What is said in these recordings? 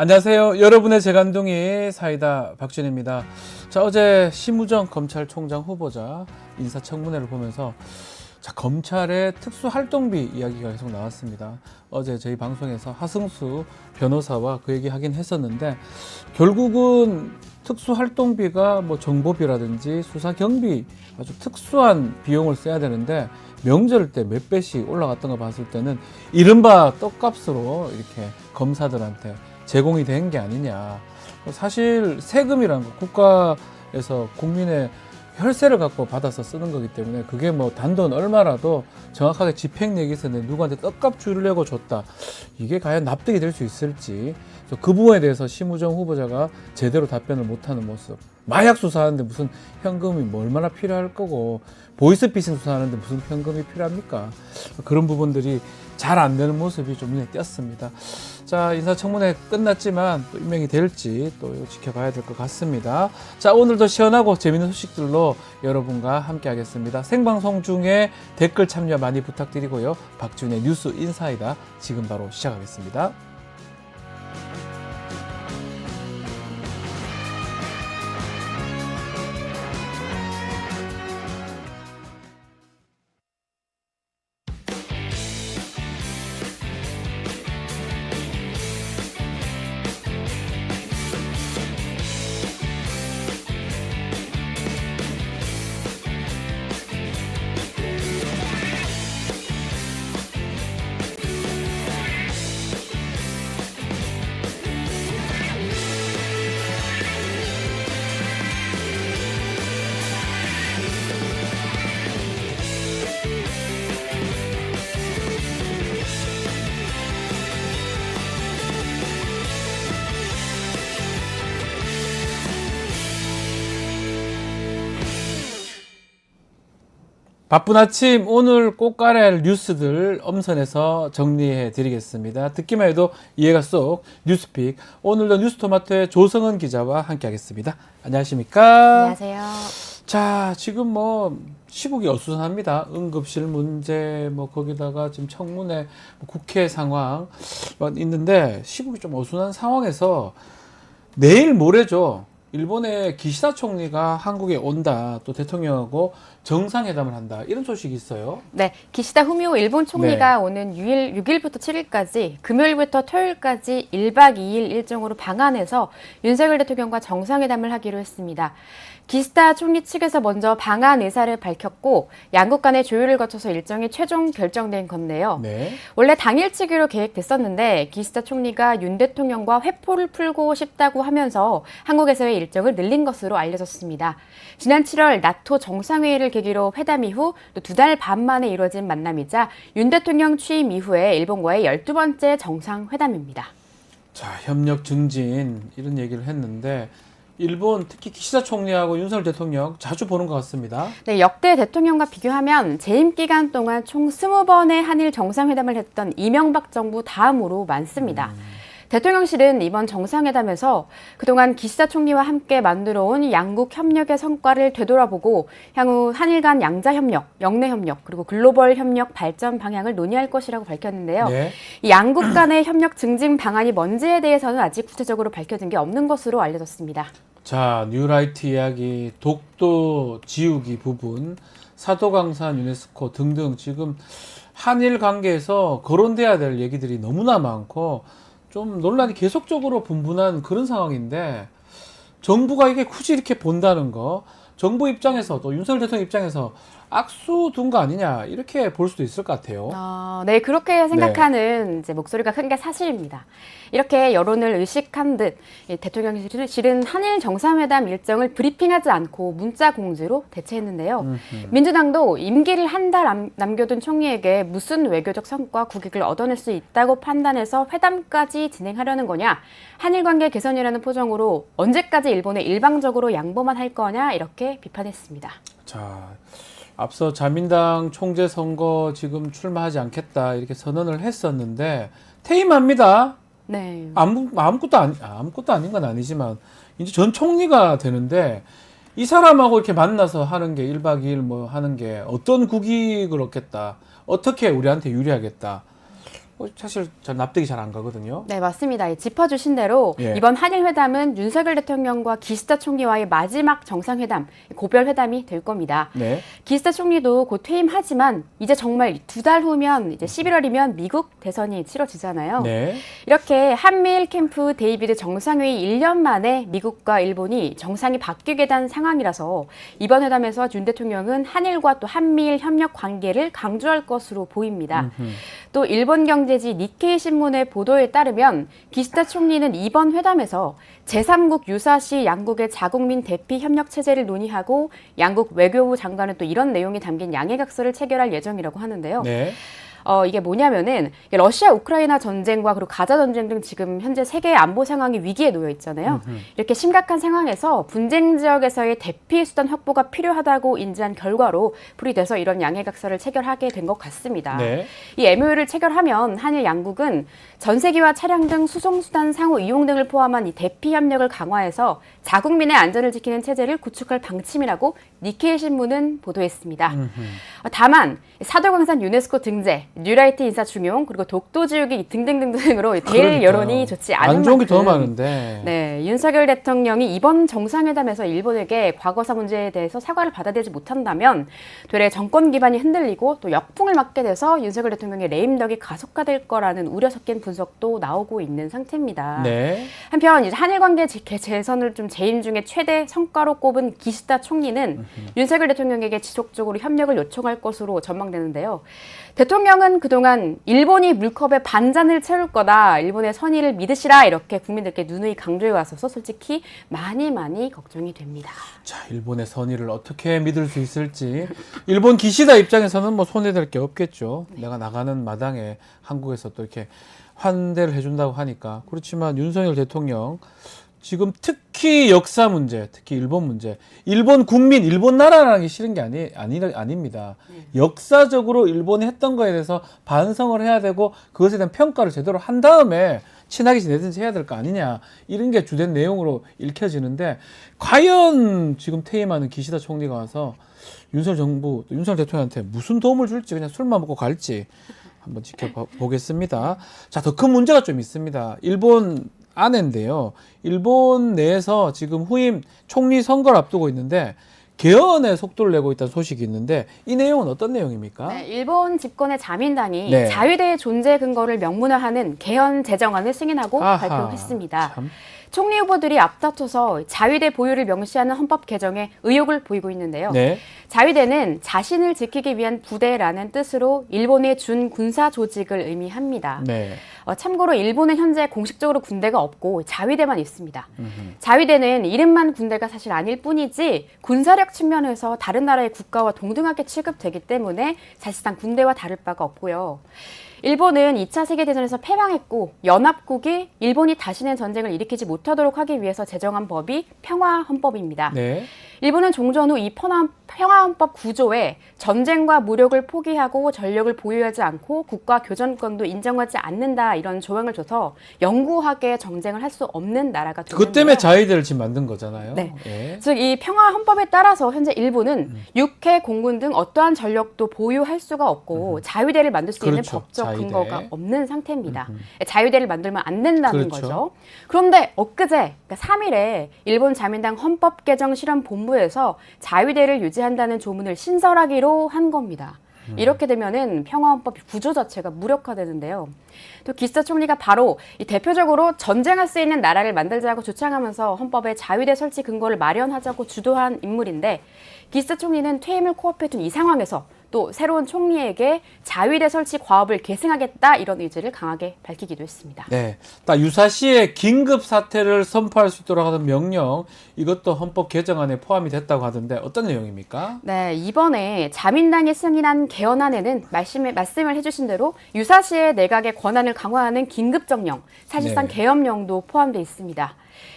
안녕하세요. 여러분의 재간둥이 사이다 박준입니다. 자, 어제 심우정 검찰총장 후보자 인사청문회를 보면서 검찰의 특수활동비 이야기가 계속 나왔습니다. 어제 저희 방송에서 하승수 변호사와 그 얘기 하긴 했었는데, 결국은 특수활동비가 정보비라든지 수사경비 아주 특수한 비용을 써야 되는데, 명절 때 몇 배씩 올라갔던 거 봤을 때는 이른바 떡값으로 이렇게 검사들한테 제공이 된 게 아니냐. 사실 세금이라는 거 국가에서 국민의 혈세를 갖고 받아서 쓰는 거기 때문에 그게 단돈 얼마라도 정확하게 집행내기서는 누구한테 떡값 주려고 줬다. 이게 과연 납득이 될 수 있을지. 그 부분에 대해서 심우정 후보자가 제대로 답변을 못하는 모습. 마약 수사하는데 무슨 현금이 얼마나 필요할 거고, 보이스피싱 수사하는데 무슨 현금이 필요합니까? 그런 부분들이 잘 안 되는 모습이 좀 눈에 띄었습니다. 자, 인사청문회 끝났지만 또 임명이 될지 또 지켜봐야 될 것 같습니다. 자, 오늘도 시원하고 재밌는 소식들로 여러분과 함께 하겠습니다. 생방송 중에 댓글 참여 많이 부탁드리고요. 박준의 뉴스 인사이다 지금 바로 시작하겠습니다. 바쁜 아침, 오늘 꼭 깔아야 할 뉴스들 엄선해서 정리해 드리겠습니다. 듣기만 해도 이해가 쏙 뉴스픽. 오늘도 뉴스토마토의 조성은 기자와 함께 하겠습니다. 안녕하십니까? 안녕하세요. 자, 지금 시국이 어수선합니다. 응급실 문제, 거기다가 지금 청문회, 국회 상황 있는데, 시국이 좀 어수선한 상황에서 내일 모레죠. 일본의 기시다 총리가 한국에 온다. 또 대통령하고 정상회담을 한다. 이런 소식이 있어요. 네, 기시다 후미오 일본 총리가 오는 6일부터 7일까지 금요일부터 토요일까지 1박 2일 일정으로 방한해서 윤석열 대통령과 정상회담을 하기로 했습니다. 기시다 총리 측에서 먼저 방한 의사를 밝혔고 양국 간의 조율을 거쳐서 일정이 최종 결정된 건데요. 네. 원래 당일치기로 계획됐었는데 기시다 총리가 윤 대통령과 회포를 풀고 싶다고 하면서 한국에서의 일정을 늘린 것으로 알려졌습니다. 지난 7월 나토 정상회의를 계기로 회담 이후 또 2달 반 만에 이루어진 만남이자 윤 대통령 취임 이후에 일본과의 12번째 정상회담입니다. 자, 협력 증진 이런 얘기를 했는데, 일본 특히 기시다 총리하고 윤석열 대통령 자주 보는 것 같습니다. 네, 역대 대통령과 비교하면 재임 기간 동안 총 20번의 한일 정상회담을 했던 이명박 정부 다음으로 많습니다. 대통령실은 이번 정상회담에서 그동안 기시다 총리와 함께 만들어온 양국 협력의 성과를 되돌아보고 향후 한일 간 양자 협력, 영내 협력, 그리고 글로벌 협력 발전 방향을 논의할 것이라고 밝혔는데요. 네. 이 양국 간의 협력 증진 방안이 뭔지에 대해서는 아직 구체적으로 밝혀진 게 없는 것으로 알려졌습니다. 자, 뉴라이트 이야기, 독도 지우기 부분, 사도강산 유네스코 등등 지금 한일 관계에서 거론돼야 될 얘기들이 너무나 많고 좀 논란이 계속적으로 분분한 그런 상황인데, 정부가 이게 굳이 이렇게 본다는 거, 정부 입장에서 또 윤석열 대통령 입장에서 악수 둔 거 아니냐, 이렇게 볼 수도 있을 것 같아요. 네, 그렇게 생각하는 이제 목소리가 큰 게 사실입니다. 이렇게 여론을 의식한 듯 대통령실은 한일 정상회담 일정을 브리핑하지 않고 문자 공지로 대체했는데요. 민주당도 임기를 한 달 남겨둔 총리에게 무슨 외교적 성과 국익을 얻어낼 수 있다고 판단해서 회담까지 진행하려는 거냐, 한일 관계 개선이라는 포장으로 언제까지 일본에 일방적으로 양보만 할 거냐, 이렇게 비판했습니다. 자, 앞서 자민당 총재 선거 지금 출마하지 않겠다 이렇게 선언을 했었는데 퇴임합니다. 네. 아무것도 아닌 건 아니지만 이제 전 총리가 되는데, 이 사람하고 이렇게 만나서 하는 게 1박 2일 하는 게 어떤 국익을 얻겠다, 어떻게 우리한테 유리하겠다, 사실 잘 납득이 잘 안 가거든요. 네, 맞습니다. 짚어주신 대로 예. 이번 한일 회담은 윤석열 대통령과 기시다 총리와의 마지막 정상회담, 고별 회담이 될 겁니다. 네. 기시다 총리도 곧 퇴임하지만 이제 정말 2달 후면 이제 11월이면 미국 대선이 치러지잖아요. 네. 이렇게 한미일 캠프 데이비드 정상회의 1년 만에 미국과 일본이 정상이 바뀌게 된 상황이라서 이번 회담에서 윤 대통령은 한일과 또 한미일 협력 관계를 강조할 것으로 보입니다. 또 일본 경제지 니케이 신문의 보도에 따르면 기시다 총리는 이번 회담에서 제3국 유사시 양국의 자국민 대피 협력 체제를 논의하고 양국 외교부 장관은 또 이런 내용이 담긴 양해각서를 체결할 예정이라고 하는데요. 네. 이게 뭐냐면은 러시아 우크라이나 전쟁과 그리고 가자 전쟁 등 지금 현재 세계의 안보 상황이 위기에 놓여 있잖아요. 이렇게 심각한 상황에서 분쟁 지역에서의 대피 수단 확보가 필요하다고 인지한 결과로 풀이 돼서 이런 양해각서를 체결하게 된 것 같습니다. 네. 이 MOU를 체결하면 한일 양국은 전세기와 차량 등 수송수단 상호 이용 등을 포함한 이 대피 협력을 강화해서 자국민의 안전을 지키는 체제를 구축할 방침이라고 니케이 신문은 보도했습니다. 다만 사도광산 유네스코 등재, 뉴라이트 인사 중용, 그리고 독도지우기 등등등등으로 대일 여론이 좋지 않은 안 좋은 게 만큼 더 많은데. 네, 윤석열 대통령이 이번 정상회담에서 일본에게 과거사 문제에 대해서 사과를 받아들이지 못한다면 되레 정권 기반이 흔들리고 또 역풍을 맞게 돼서 윤석열 대통령의 레임덕이 가속화될 거라는 우려 섞인 분석도 나오고 있는 상태입니다. 네. 한편 이제 한일 관계 재선을 좀 재임 중에 최대 성과로 꼽은 기시다 총리는 윤석열 대통령에게 지속적으로 협력을 요청할 것으로 전망되는데요. 대통령은 그동안 일본이 물컵에 반잔을 채울 거다, 일본의 선의를 믿으시라 이렇게 국민들께 누누이 강조해 왔어서 솔직히 많이 걱정이 됩니다. 자, 일본의 선의를 어떻게 믿을 수 있을지. 일본 기시다 입장에서는 뭐 손해될 게 없겠죠. 내가 나가는 마당에 한국에서 또 이렇게 환대를 해준다고 하니까. 그렇지만 윤석열 대통령 지금 특히 역사 문제, 특히 일본 문제, 일본 국민, 일본 나라라는 게 싫은 게 아닙니다. 역사적으로 일본이 했던 거에 대해서 반성을 해야 되고 그것에 대한 평가를 제대로 한 다음에 친하게 지내든지 해야 될 거 아니냐, 이런 게 주된 내용으로 읽혀지는데, 과연 지금 퇴임하는 기시다 총리가 와서 윤석열 정부, 윤석열 대통령한테 무슨 도움을 줄지, 그냥 술만 먹고 갈지 한번 지켜보겠습니다. 자, 더 큰 문제가 좀 있습니다. 일본 안인데요. 일본 내에서 지금 후임 총리 선거를 앞두고 있는데 개헌에 속도를 내고 있다는 소식이 있는데, 이 내용은 어떤 내용입니까? 네, 일본 집권의 자민당이 네. 자위대의 존재 근거를 명문화하는 개헌 제정안을 승인하고 아하, 발표했습니다. 참. 총리 후보들이 앞다퉈서 자위대 보유를 명시하는 헌법 개정에 의욕을 보이고 있는데요. 네. 자위대는 자신을 지키기 위한 부대라는 뜻으로 일본의 준 군사 조직을 의미합니다. 네. 참고로 일본은 현재 공식적으로 군대가 없고 자위대만 있습니다. 자위대는 이름만 군대가 사실 아닐 뿐이지 군사력 측면에서 다른 나라의 국가와 동등하게 취급되기 때문에 사실상 군대와 다를 바가 없고요. 일본은 2차 세계대전에서 패망했고 연합국이 일본이 다시는 전쟁을 일으키지 못하도록 하기 위해서 제정한 법이 평화헌법입니다. 네. 일본은 종전 후 이 평화헌법 구조에 전쟁과 무력을 포기하고 전력을 보유하지 않고 국가 교전권도 인정하지 않는다, 이런 조항을 줘서 영구하게 정쟁을 할 수 없는 나라가 되는데요. 그것 때문에 자위대를 지금 만든 거잖아요. 네. 예. 즉 이 평화헌법에 따라서 현재 일본은 육해, 공군 등 어떠한 전력도 보유할 수가 없고 자위대를 만들 수 있는 그렇죠. 법적 자위대. 근거가 없는 상태입니다. 자위대를 만들면 안 된다는 그렇죠. 거죠. 그런데 엊그제, 그러니까 3일에 일본 자민당 헌법 개정 실험 본부에서 자위대를 유지한다는 조문을 신설하기로 한 겁니다. 이렇게 되면은 평화헌법 구조 자체가 무력화되는데요. 또 기시다 총리가 바로 이 대표적으로 전쟁할 수 있는 나라를 만들자고 주창하면서 헌법에 자위대 설치 근거를 마련하자고 주도한 인물인데, 기시다 총리는 퇴임을 코앞에 둔 이 상황에서 또 새로운 총리에게 자위대 설치 과업을 계승하겠다, 이런 의지를 강하게 밝히기도 했습니다. 네. 딱 유사시에 긴급 사태를 선포할 수 있도록 하는 명령, 이것도 헌법 개정안에 포함이 됐다고 하던데 어떤 내용입니까? 네, 이번에 자민당이 승인한 개헌안에는 말씀을 해주신 대로 유사시에 내각의 권한을 강화하는 긴급정령, 사실상 네. 계엄령도 포함되어 있습니다.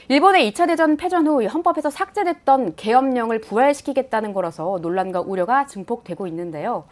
일본의 2차 대전 패전 후 헌법에서 삭제됐던 계엄령을 부활시키겠다는 거라서 논란과 우려가 증폭되고 있는데요.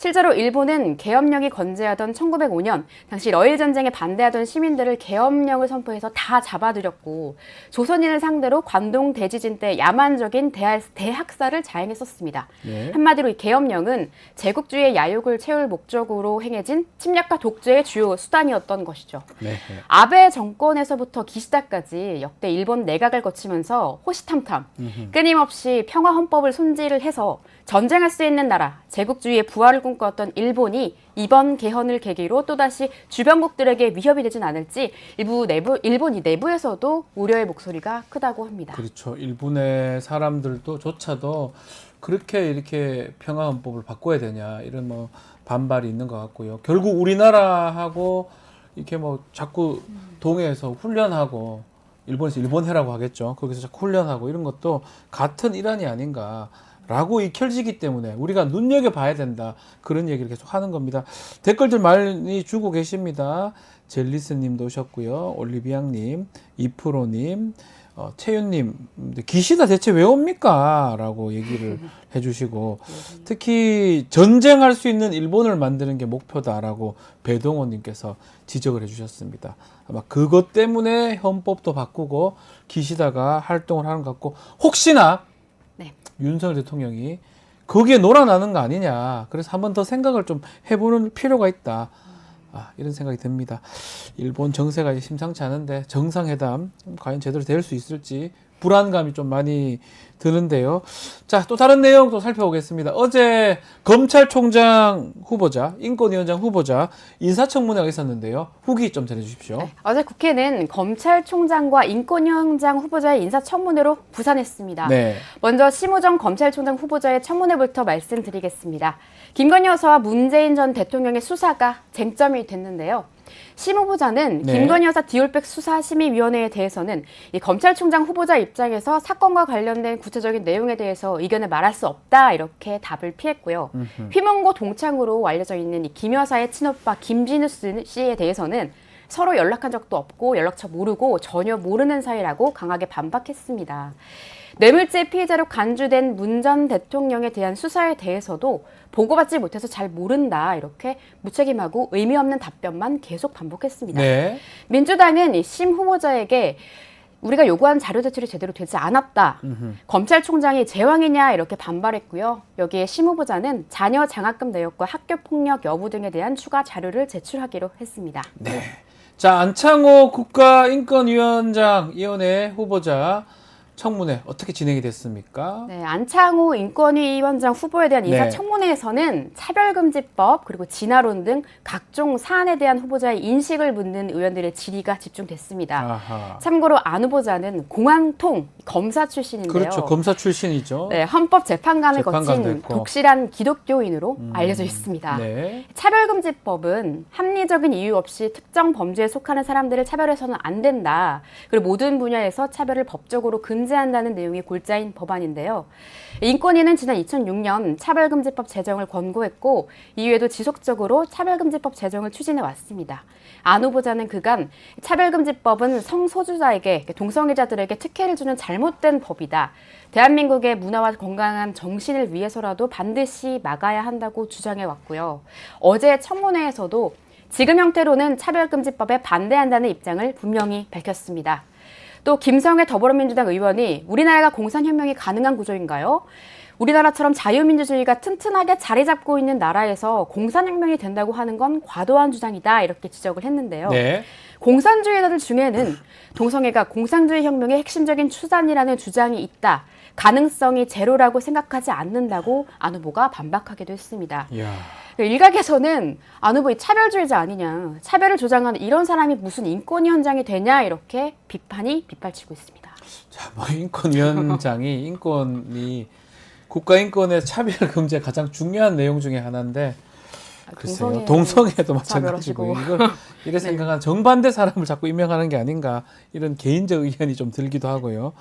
실제로 일본은 계엄령이 건재하던 1905년 당시 러일 전쟁에 반대하던 시민들을 계엄령을 선포해서 다 잡아들였고 조선인을 상대로 관동 대지진 때 야만적인 대학살을 자행했었습니다. 네. 한마디로 이 계엄령은 제국주의의 야욕을 채울 목적으로 행해진 침략과 독재의 주요 수단이었던 것이죠. 네. 아베 정권에서부터 기시다까지 역대 일본 내각을 거치면서 호시탐탐 끊임없이 평화 헌법을 손질을 해서 전쟁할 수 있는 나라, 제국주의의 부활을 꿈꿔왔던 일본이 이번 개헌을 계기로 또다시 주변국들에게 위협이 되진 않을지 일본이 내부에서도 우려의 목소리가 크다고 합니다. 그렇죠. 일본의 사람들조차도 그렇게 이렇게 평화헌법을 바꿔야 되냐 이런 뭐 반발이 있는 것 같고요. 결국 우리나라하고 이렇게 뭐 자꾸 동해에서 훈련하고 일본에서 일본해라고 하겠죠. 거기서 자꾸 훈련하고 이런 것도 같은 일환이 아닌가라고 익혀지기 때문에 우리가 눈여겨봐야 된다. 그런 얘기를 계속 하는 겁니다. 댓글들 많이 주고 계십니다. 젤리스님도 오셨고요. 올리비앙님, 이프로님, 채윤님, 기시다 대체 왜 옵니까? 라고 얘기를 해주시고 특히 전쟁할 수 있는 일본을 만드는 게 목표다라고 배동호님께서 지적을 해주셨습니다. 아마 그것 때문에 헌법도 바꾸고 기시다가 활동을 하는 것 같고 혹시나 네. 윤석열 대통령이 거기에 놀아나는 거 아니냐. 그래서 한 번 더 생각을 좀 해보는 필요가 있다. 이런 생각이 듭니다. 일본 정세가 이제 심상치 않은데 정상회담 과연 제대로 될 수 있을지 불안감이 좀 많이 드는데요. 자, 또 다른 내용 또 살펴보겠습니다. 어제 검찰총장 후보자, 인권위원장 후보자 인사청문회가 있었는데요. 후기 좀 전해주십시오. 네, 어제 국회는 검찰총장과 인권위원장 후보자의 인사청문회로 부산했습니다. 네. 먼저 심우정 검찰총장 후보자의 청문회부터 말씀드리겠습니다. 김건희 여사와 문재인 전 대통령의 수사가 쟁점이 됐는데요. 심 후보자는 네. 김건희 여사 디올백 수사심의위원회에 대해서는 이 검찰총장 후보자 입장에서 사건과 관련된 구체적인 내용에 대해서 의견을 말할 수 없다 이렇게 답을 피했고요. 휘문고 동창으로 알려져 있는 이 김 여사의 친오빠 김진우 씨에 대해서는 서로 연락한 적도 없고 연락처 모르고 전혀 모르는 사이라고 강하게 반박했습니다. 뇌물죄 피해자로 간주된 문 전 대통령에 대한 수사에 대해서도 보고받지 못해서 잘 모른다 이렇게 무책임하고 의미 없는 답변만 계속 반복했습니다. 네. 민주당은 이 심 후보자에게 우리가 요구한 자료 제출이 제대로 되지 않았다. 검찰총장이 제왕이냐 이렇게 반발했고요. 여기에 심 후보자는 자녀 장학금 내역과 학교폭력 여부 등에 대한 추가 자료를 제출하기로 했습니다. 네. 자, 안창호 국가인권위원장 위원회 후보자 청문회 어떻게 진행이 됐습니까? 네, 안창호 인권위원장 후보에 대한 네. 인사청문회에서는 차별금지법 그리고 진화론 등 각종 사안에 대한 후보자의 인식을 묻는 의원들의 질의가 집중됐습니다. 아하. 참고로 안 후보자는 공안통 검사 출신인데요. 그렇죠. 검사 출신이죠. 네, 헌법재판관을 재판관도 거친 했고. 독실한 기독교인으로 알려져 있습니다. 네. 차별금지법은 합리적인 이유 없이 특정 범죄에 속하는 사람들을 차별해서는 안 된다. 그리고 모든 분야에서 차별을 법적으로 금지한다는 내용이 골자인 법안인데요. 인권위는 지난 2006년 차별금지법 제정을 권고했고 이후에도 지속적으로 차별금지법 제정을 추진해 왔습니다. 안 후보자는 그간 차별금지법은 성소수자에게 동성애자들에게 특혜를 주는 잘못된 법이다. 대한민국의 문화와 건강한 정신을 위해서라도 반드시 막아야 한다고 주장해 왔고요. 어제 청문회에서도 지금 형태로는 차별금지법에 반대한다는 입장을 분명히 밝혔습니다. 또 김성애 더불어민주당 의원이 우리나라가 공산혁명이 가능한 구조인가요? 우리나라처럼 자유민주주의가 튼튼하게 자리 잡고 있는 나라에서 공산혁명이 된다고 하는 건 과도한 주장이다 이렇게 지적을 했는데요. 네. 공산주의자들 중에는 동성애가 공산주의 혁명의 핵심적인 추산이라는 주장이 있다. 가능성이 제로라고 생각하지 않는다고 안 후보가 반박하기도 했습니다. 이야. 일각에서는 안 후보의 차별주의자 아니냐, 차별을 조장하는 이런 사람이 무슨 인권위원장이 되냐 이렇게 비판이 빗발치고 있습니다. 자, 뭐 인권위원장이 인권이 국가인권의 차별금지의 가장 중요한 내용 중에 하나인데 글쎄요. 동성애도 마찬가지고 이걸 이래 생각한 정반대 사람을 자꾸 임명하는 게 아닌가 이런 개인적 의견이 좀 들기도 하고요.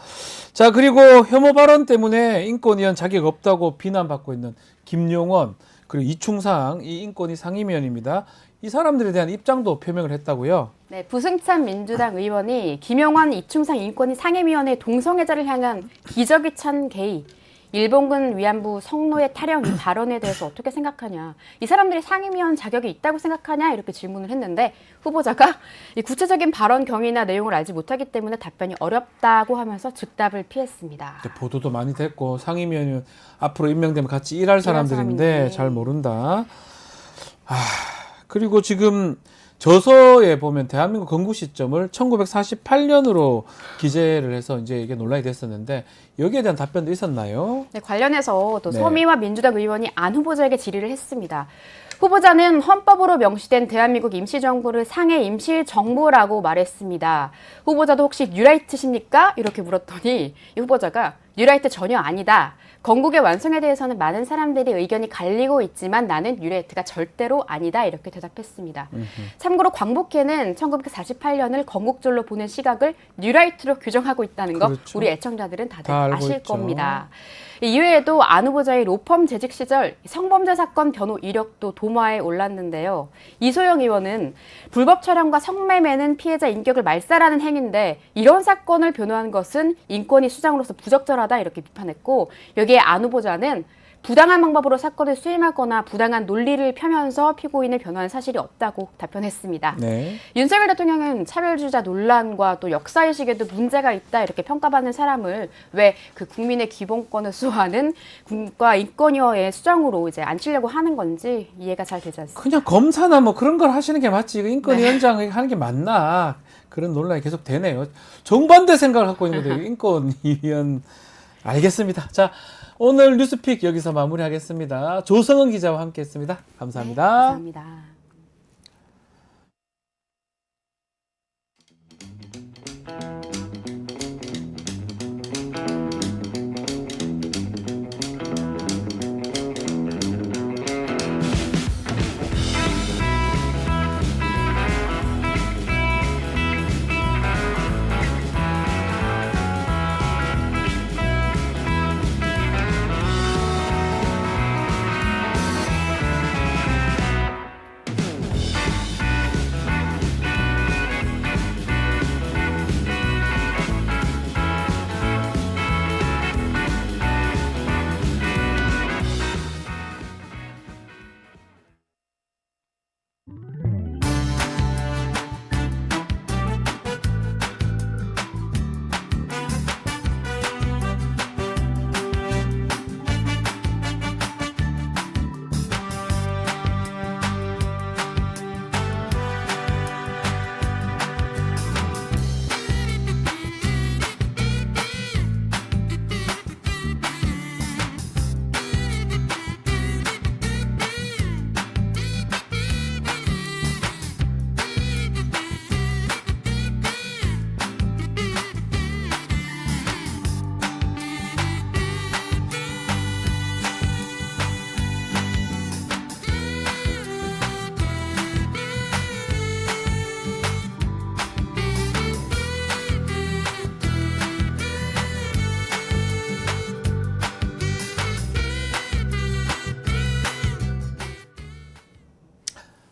자, 그리고 혐오 발언 때문에 인권위원 자격 없다고 비난받고 있는 김용원 그리고 이충상 이 인권위 상임위원입니다. 이 사람들에 대한 입장도 표명을 했다고요. 네, 부승찬 민주당 의원이 김용원 이충상 인권위 상임위원회 동성애자를 향한 기저귀 찬 개의 일본군 위안부 성노예 타령 이 발언에 대해서 어떻게 생각하냐, 이 사람들이 상임위원 자격이 있다고 생각하냐 이렇게 질문을 했는데 후보자가 이 구체적인 발언 경위나 내용을 알지 못하기 때문에 답변이 어렵다고 하면서 즉답을 피했습니다. 보도도 많이 됐고 상임위원은 앞으로 임명되면 같이 일할 사람들인데 사람인데. 잘 모른다. 그리고 지금 저서에 보면 대한민국 건국 시점을 1948년으로 기재를 해서 이제 이게 논란이 됐었는데 여기에 대한 답변도 있었나요? 네, 관련해서 또 네. 서미화 민주당 의원이 안 후보자에게 질의를 했습니다. 후보자는 헌법으로 명시된 대한민국 임시정부를 상해 임시정부라고 말했습니다. 후보자도 혹시 뉴라이트십니까? 이렇게 물었더니 이 후보자가 뉴라이트 전혀 아니다. 건국의 완성에 대해서는 많은 사람들이 의견이 갈리고 있지만 나는 뉴라이트가 절대로 아니다. 이렇게 대답했습니다. 참고로 광복회는 1948년을 건국절로 보는 시각을 뉴라이트로 규정하고 있다는 거 그렇죠. 우리 애청자들은 다들 다 알고 아실 있죠. 겁니다. 이외에도 안 후보자의 로펌 재직 시절 성범죄 사건 변호 이력도 도마에 올랐는데요. 이소영 의원은 불법 촬영과 성매매는 피해자 인격을 말살하는 행위인데 이런 사건을 변호한 것은 인권위 수장으로서 부적절하다 이렇게 비판했고, 여기에 안 후보자는 부당한 방법으로 사건을 수임하거나 부당한 논리를 펴면서 피고인을 변호한 사실이 없다고 답변했습니다. 네. 윤석열 대통령은 차별주의자 논란과 또 역사의식에도 문제가 있다 이렇게 평가받는 사람을 왜 그 국민의 기본권을 수호하는 국가인권위원회 수장으로 이제 앉히려고 하는 건지 이해가 잘 되지 않습니다. 그냥 검사나 뭐 그런 걸 하시는 게 맞지. 인권위원장 하는 게 맞나. 그런 논란이 계속 되네요. 정반대 생각을 갖고 있는 건데 인권위원 알겠습니다. 자, 오늘 뉴스픽 여기서 마무리하겠습니다. 조성은 기자와 함께했습니다. 감사합니다. 네, 감사합니다.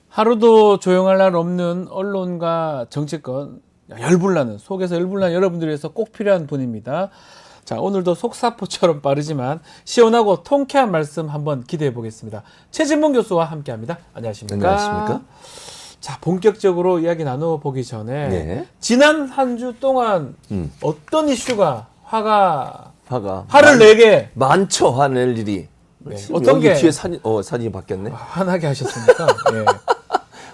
하루도 조용할 날 없는 언론과 정치권 열불나는 속에서 열불나는 여러분들을 위해서 꼭 필요한 분입니다. 자, 오늘도 속사포처럼 빠르지만 시원하고 통쾌한 말씀 한번 기대해 보겠습니다. 최진봉 교수와 함께합니다. 안녕하십니까? 안녕하십니까? 자, 본격적으로 이야기 나눠보기 전에 네. 지난 한 주 동안 어떤 이슈가 화를 화가 내게 많죠. 화낼 일이. 네. 지금 어떤 여기 게 뒤에 사진이 바뀌었네. 화나게 하셨습니까? 예.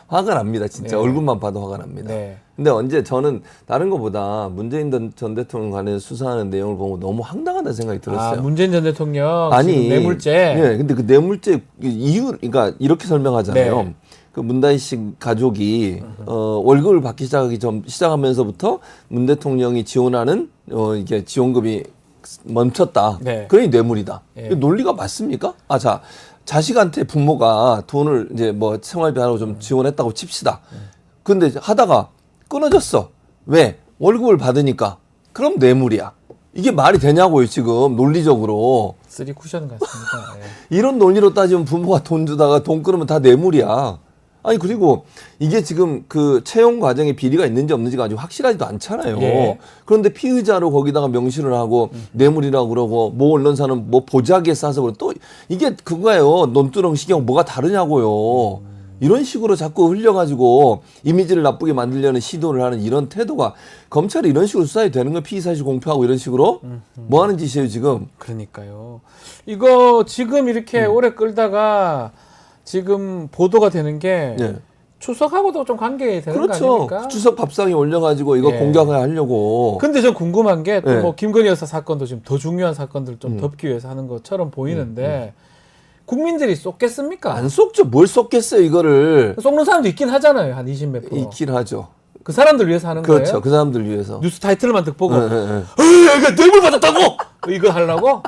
화가 납니다. 진짜 네. 얼굴만 봐도 화가 납니다. 네. 근데 언제 저는 다른 것보다 문재인 전 대통령 관해 수사하는 내용을 보고 너무 황당하다는 생각이 들었어요. 문재인 전 대통령 아니, 지금 뇌물죄. 네, 근데 그 뇌물죄 이유, 그러니까 이렇게 설명하잖아요. 네. 그 문다희 씨 가족이 월급을 받기 시작하면서부터 문 대통령이 지원하는 이게 지원금이 멈췄다. 네. 그러니 뇌물이다. 네. 그 논리가 맞습니까? 자식한테 부모가 돈을 이제 뭐 생활비 하라고 좀 지원했다고 칩시다. 근데 하다가 끊어졌어. 왜? 월급을 받으니까. 그럼 뇌물이야. 이게 말이 되냐고요, 지금 논리적으로. 쓰리 쿠션 같습니다. 예. 이런 논리로 따지면 부모가 돈 주다가 돈 끊으면 다 뇌물이야. 아니 그리고 이게 지금 그 채용 과정에 비리가 있는지 없는지가 아직 확실하지도 않잖아요. 예. 그런데 피의자로 거기다가 명시를 하고 뇌물이라고 그러고 뭐 언론사는 뭐 보자기에 싸서 그러고 또 이게 그거예요. 논두렁식이하고 뭐가 다르냐고요. 이런 식으로 자꾸 흘려가지고 이미지를 나쁘게 만들려는 시도를 하는 이런 태도가 검찰이 이런 식으로 수사해 되는 거예요. 피의사실 공표하고 이런 식으로 뭐 하는 짓이에요 지금. 그러니까요. 이거 지금 이렇게 오래 끌다가 지금 보도가 되는 게 예. 추석하고도 좀 관계되는 거 그렇죠. 아닙니까? 추석 밥상에 올려가지고 이거 예. 공격하려고. 근데 좀 궁금한 게 또 예. 뭐 김건희 여사 사건도 지금 더 중요한 사건들 좀 덮기 위해서 하는 것처럼 보이는데 국민들이 쏟겠습니까? 안 쏟죠. 뭘 쏟겠어요 이거를. 쏟는 사람도 있긴 하잖아요. 한 20몇 프로. 있긴 하죠. 그 사람들 위해서 하는 그렇죠. 거예요? 그 사람들 위해서. 뉴스 타이틀만 듣고 보고 예, 예, 예. 이거 뇌물 받았다고! 이거 하려고?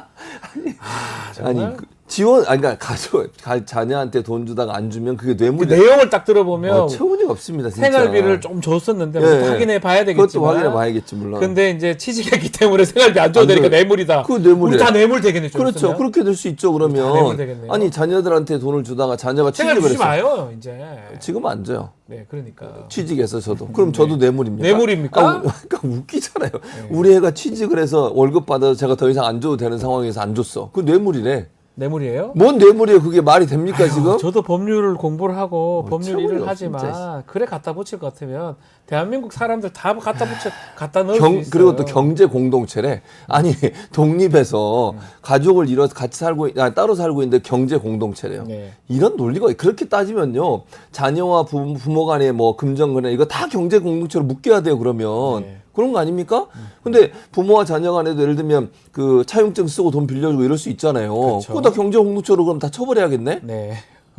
아니 정말? 지원 아니 그러니까 자녀한테 돈 주다가 안 주면 그게 그 뇌물이 내용을 딱 들어보면 어처구니가 없습니다. 진짜. 생활비를 좀 줬었는데 예, 또 예. 확인해 봐야 그것도 되겠지만 확인해 봐야겠지 물론. 근데 이제 취직했기 때문에 생활비 안 줘도 안 되니까 줘요. 뇌물이다. 그 뇌물이에요. 우리 다 뇌물 되겠네. 좀 그렇죠. 있으면. 그렇게 될 수 있죠. 다 뇌물 그러면 되겠네요. 아니 자녀들한테 돈을 주다가 자녀가 생활비 취직을 주지 했어요. 마요 이제. 지금 안 줘요. 네, 그러니까. 취직해서 저도. 그럼 저도 뇌물입니까? 뇌물입니까? 네. 아, 그러니까 웃기잖아요. 우리 애가 취직을 해서 월급 받아서 제가 더 이상 안 줘도 되는 상황에서 안 줬어. 그 뇌물이래. 뇌물이에요? 뭔 뇌물이에요? 그게 말이 됩니까 아유, 지금? 저도 법률을 공부를 하고 법률 어처구니가 일을 없어, 진짜. 하지만 그래 갖다 붙일 것 같으면 대한민국 사람들 다 갖다 넣을 수 있어요. 그리고 또 경제 공동체래. 아니 독립해서 가족을 이뤄서 같이 살고 따로 살고 있는데 경제 공동체래요. 네. 이런 논리가 그렇게 따지면요 자녀와 부모 간의 뭐 금전거래 이거 다 경제 공동체로 묶여야 돼요. 그러면 네. 그런 거 아닙니까? 근데 부모와 자녀 간에도 예를 들면 그 차용증 쓰고 돈 빌려주고 이럴 수 있잖아요. 그렇죠. 그거 다 경제 공동체로 그럼 다 처벌해야겠네. 네.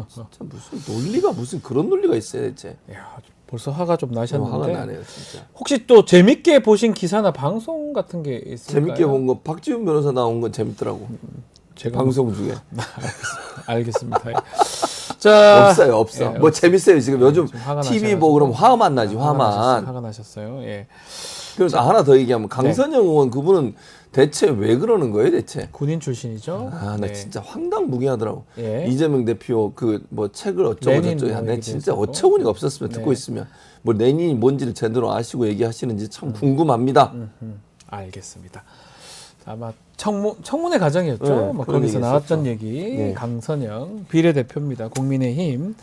진짜 무슨 논리가 무슨 그런 논리가 있어요 대체. 야, 벌써 화가 좀 나셨는데. 화가 나네요 진짜. 혹시 또 재밌게 보신 기사나 방송 같은 게 있을까요? 재밌게 본 거 박지훈 변호사 나온 건 재밌더라고. 제가 방송 중에. 알겠습니다. 자, 없어. 예, 뭐 재밌어요. 지금 요즘 좀 화가 TV 나셔가지고. 보고 그러면 화만 나지, 화만. 화가 나셨어요. 예. 그래서 하나 더 얘기하면 강선영 의원 그분은 대체 왜 그러는 거예요, 대체? 군인 출신이죠. 아, 나 네. 진짜 황당무계하더라고. 예. 이재명 대표 그 뭐 책을 어쩌고 레닌 저쩌고. 뭐 내 얘기도 진짜 했었고. 어처구니가 없었으면 듣고 네. 있으면 뭐 레닌이 뭔지를 제대로 아시고 얘기하시는지 참 궁금합니다. 알겠습니다. 아마 청문회 과정이었죠. 네, 뭐 그런 거기서 얘기 나왔던 있었죠. 얘기. 네. 강선영 비례대표입니다. 국민의힘.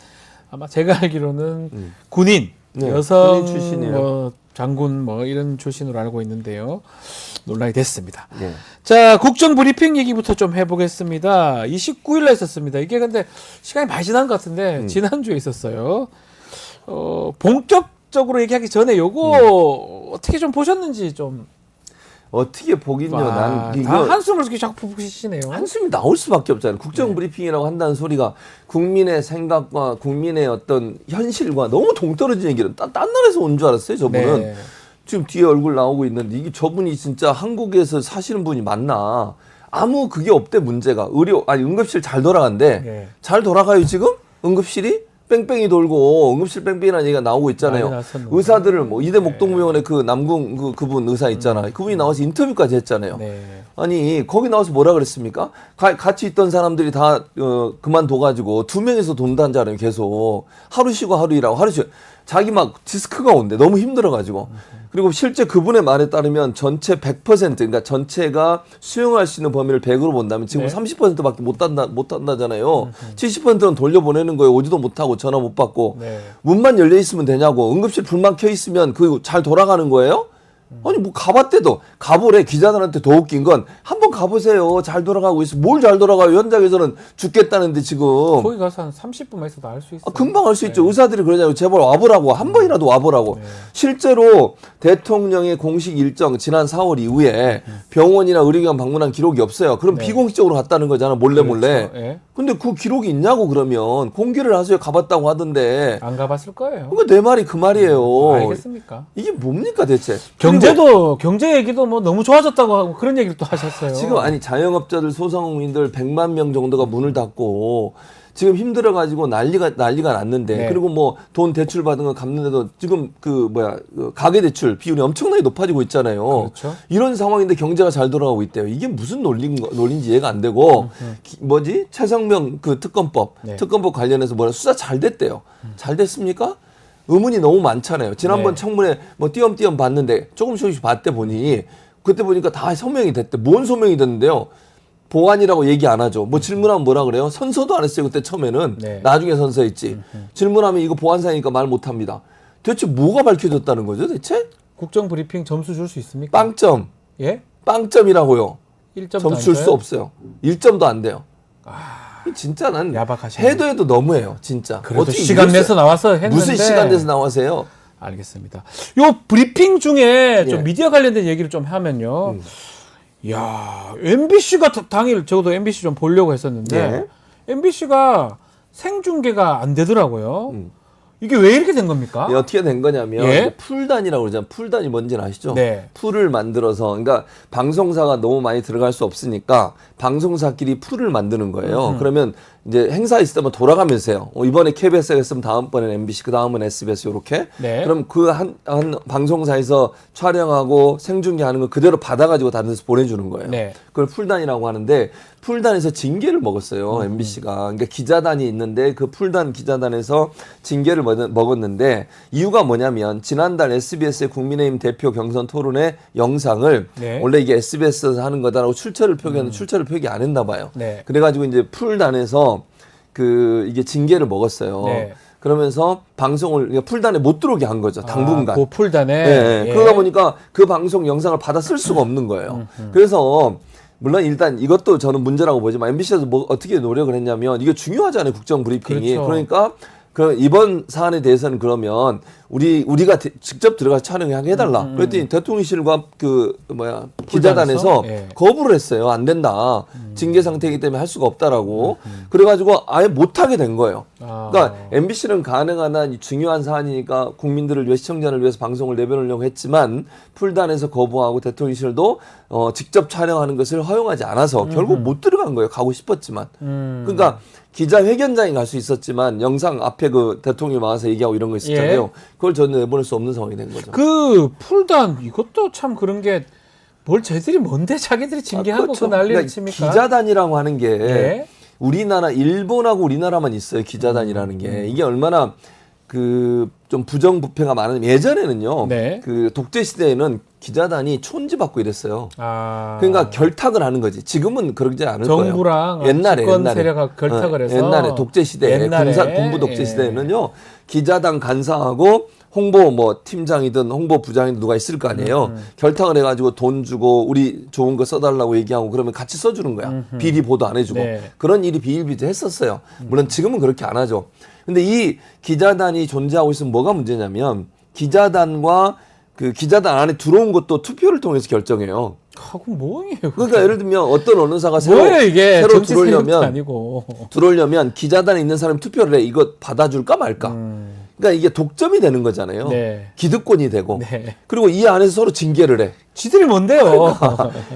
아마 제가 알기로는 군인, 네, 여성 군인 출신이에요. 뭐 장군 뭐 이런 출신으로 알고 있는데요. 논란이 됐습니다. 네. 자, 국정 브리핑 얘기부터 좀 해보겠습니다. 29일날 있었습니다. 이게 근데 시간이 많이 지난 것 같은데 지난주에 있었어요. 본격적으로 얘기하기 전에 요거 어떻게 좀 보셨는지 좀. 어떻게 보긴요. 난 다 이거 한숨을 이렇게 자꾸 푸시시네요. 한숨이 나올 수밖에 없잖아요. 국정 브리핑이라고 한다는 소리가 국민의 생각과 국민의 어떤 현실과 너무 동떨어진 얘기를 딴 나라에서 온 줄 알았어요. 저분은 네. 지금 뒤에 얼굴 나오고 있는데 이게 저분이 진짜 한국에서 사시는 분이 맞나? 아무 그게 없대 문제가 응급실 잘 돌아간대. 네. 잘 돌아가요 지금 응급실이? 뺑뺑이 돌고 응급실 뺑뺑이라는 얘기가 나오고 있잖아요. 많이 났었는데. 의사들을 뭐 이대 목동병원에 그 남궁 그분 의사 있잖아요. 그분이 나와서 인터뷰까지 했잖아요. 네. 아니 거기 나와서 뭐라 그랬습니까? 같이 있던 사람들이 다 그만둬가지고 2명이서 돈단자라며 계속 하루 쉬고 하루 일하고 하루 쉬고 자기 막 디스크가 온대 너무 힘들어가지고 그리고 실제 그분의 말에 따르면 전체 100% 그러니까 전체가 수용할 수 있는 범위를 100으로 본다면 지금 네. 30%밖에 못 한다잖아요. 70%는 돌려보내는 거예요. 오지도 못하고 전화 못 받고 네. 문만 열려 있으면 되냐고 응급실 불만 켜 있으면 그 잘 돌아가는 거예요? 아니 뭐 가봤대도 가보래. 기자들한테 더 웃긴 건 한번 가보세요. 잘 돌아가고 있어. 뭘 잘 돌아가요? 현장에서는 죽겠다는데 지금 거기 가서 한 30분만 있어도 알 수 있어요. 금방 알 수 있죠. 의사들이 그러냐고 제발 와보라고 한 번이라도 와보라고. 실제로 대통령의 공식 일정 지난 4월 이후에 병원이나 의료기관 방문한 기록이 없어요. 그럼 네. 비공식적으로 갔다는 거잖아. 몰래. 그렇죠. 예. 근데 그 기록이 있냐고 그러면 공개를 하세요. 가봤다고 하던데. 안 가봤을 거예요. 그러니까 내 말이 그 말이에요. 알겠습니까? 이게 뭡니까 대체? 경제 얘기도 뭐 너무 좋아졌다고 하고 그런 얘기를 또 하셨어요. 지금 아니 자영업자들 소상공인들 100만 명 정도가 문을 닫고 지금 힘들어가지고 난리가 났는데 네. 그리고 뭐 돈 대출 받은 거 갚는데도 지금 그 가계 대출 비율이 엄청나게 높아지고 있잖아요. 그렇죠. 이런 상황인데 경제가 잘 돌아가고 있대요. 이게 무슨 논리인지 이해가 안 되고 최상병 그 특검법 네. 특검법 관련해서 수사 잘 됐대요. 잘 됐습니까? 의문이 너무 많잖아요. 지난번 네. 청문회 뭐 띄엄띄엄 봤는데 조금씩 봤대 보니 그때 보니까 다 소명이 됐대. 뭔 소명이 됐는데요? 보안이라고 얘기 안 하죠. 뭐 질문하면 뭐라 그래요? 선서도 안 했어요. 그때 처음에는. 네. 나중에 선서했지. 질문하면 이거 보안상이니까 말 못합니다. 대체 뭐가 밝혀졌다는 거죠? 대체? 국정 브리핑 점수 줄 수 있습니까? 빵점. 예? 빵점이라고요. 1점도 점수 줄 수 없어요. 1점도 안 돼요. 진짜 난 야박하시네. 해도 너무해요. 진짜. 그래도 어떻게 시간 이랬어요? 내서 나와서 했는데 무슨 시간 내서 나와세요? 알겠습니다. 요 브리핑 중에 좀 예. 미디어 관련된 얘기를 좀 하면요. 야, MBC가 당일 저도 MBC 좀 보려고 했었는데 예. MBC가 생중계가 안 되더라고요. 이게 왜 이렇게 된 겁니까? 이게 어떻게 된 거냐면 예? 이제 풀단이라고 그러잖아요. 풀단이 뭔지는 아시죠? 네. 풀을 만들어서 그러니까 방송사가 너무 많이 들어갈 수 없으니까 방송사끼리 풀을 만드는 거예요. 그러면 이제 행사 있을 때만 돌아가면서 해요. 이번에 KBS가 했으면 다음번에는 MBC, 그 다음은 SBS 이렇게. 네. 그럼 그 한 방송사에서 촬영하고 생중계하는 거 그대로 받아가지고 다른 데서 보내주는 거예요. 네. 그걸 풀단이라고 하는데 풀단에서 징계를 먹었어요. MBC가. 그러니까 기자단이 있는데 그 풀단 기자단에서 징계를 먹었는데 이유가 뭐냐면 지난달 SBS의 국민의힘 대표 경선 토론회 영상을 네. 원래 이게 SBS에서 하는 거다라고 출처를 표기 안 했나 봐요. 네. 그래가지고 이제 풀단에서 이게 징계를 먹었어요. 네. 그러면서 방송을 그러니까 풀단에 못 들어오게 한 거죠. 당분간. 그 풀단에. 네, 예. 그러다 보니까 그 방송 영상을 받아 쓸 수가 없는 거예요. 그래서 물론 일단 이것도 저는 문제라고 보지만 MBC에서 뭐 어떻게 노력을 했냐면 이게 중요하잖아요. 국정 브리핑이. 그렇죠. 그러니까 이번 사안에 대해서는 그러면 우리가 직접 들어가서 촬영하게 해달라. 그랬더니 대통령실과 기자단에서 예. 거부를 했어요. 안 된다. 징계 상태이기 때문에 할 수가 없다라고. 그래가지고 아예 못하게 된 거예요. 그러니까 MBC는 가능한 한 중요한 사안이니까 국민들을 위해 시청자를 위해서 방송을 내보내려고 했지만 풀단에서 거부하고 대통령실도 직접 촬영하는 것을 허용하지 않아서 결국 못 들어간 거예요. 가고 싶었지만. 그러니까 기자회견장에 갈 수 있었지만 영상 앞에 그 대통령이 와서 얘기하고 이런 거 있었잖아요. 예. 그걸 저는 내보낼 수 없는 상황이 된 거죠. 그 풀단 이것도 참 그런 게 뭘 쟤들이 뭔데 자기들이 징계하고 그렇죠. 그 난리를 그러니까 칩니까? 기자단이라고 하는 게 예. 우리나라 일본하고 우리나라만 있어요. 기자단이라는 게 이게 얼마나 좀 부정부패가 많은 예전에는요. 네. 그 독재 시대에는 기자단이 촌지받고 이랬어요. 아. 그러니까 결탁을 하는 거지. 지금은 그러지 않을 거예요. 정부랑 옛날에 집권 세력하고 결탁을 해서 옛날에 독재 시대, 군부 독재 예. 시대에는요. 기자단 간사하고 홍보 팀장이든 홍보 부장이든 누가 있을 거 아니에요. 결탁을 해가지고 돈 주고 우리 좋은 거 써달라고 얘기하고 그러면 같이 써주는 거야. 비리 보도 안 해주고 네. 그런 일이 비일비재했었어요. 물론 지금은 그렇게 안 하죠. 근데 이 기자단이 존재하고 있으면 뭐가 문제냐면 기자단과 그 기자단 안에 들어온 것도 투표를 통해서 결정해요. 하고 뭐예요? 그러니까 예를 들면 어떤 언론사가 뭐예요 이게 새로 정치 세력도 아니고. 들어오려면 기자단에 있는 사람이 투표를 해. 이거 받아줄까 말까. 그러니까 이게 독점이 되는 거잖아요. 네. 기득권이 되고. 네. 그리고 이 안에서 서로 징계를 해. 지들이 뭔데요?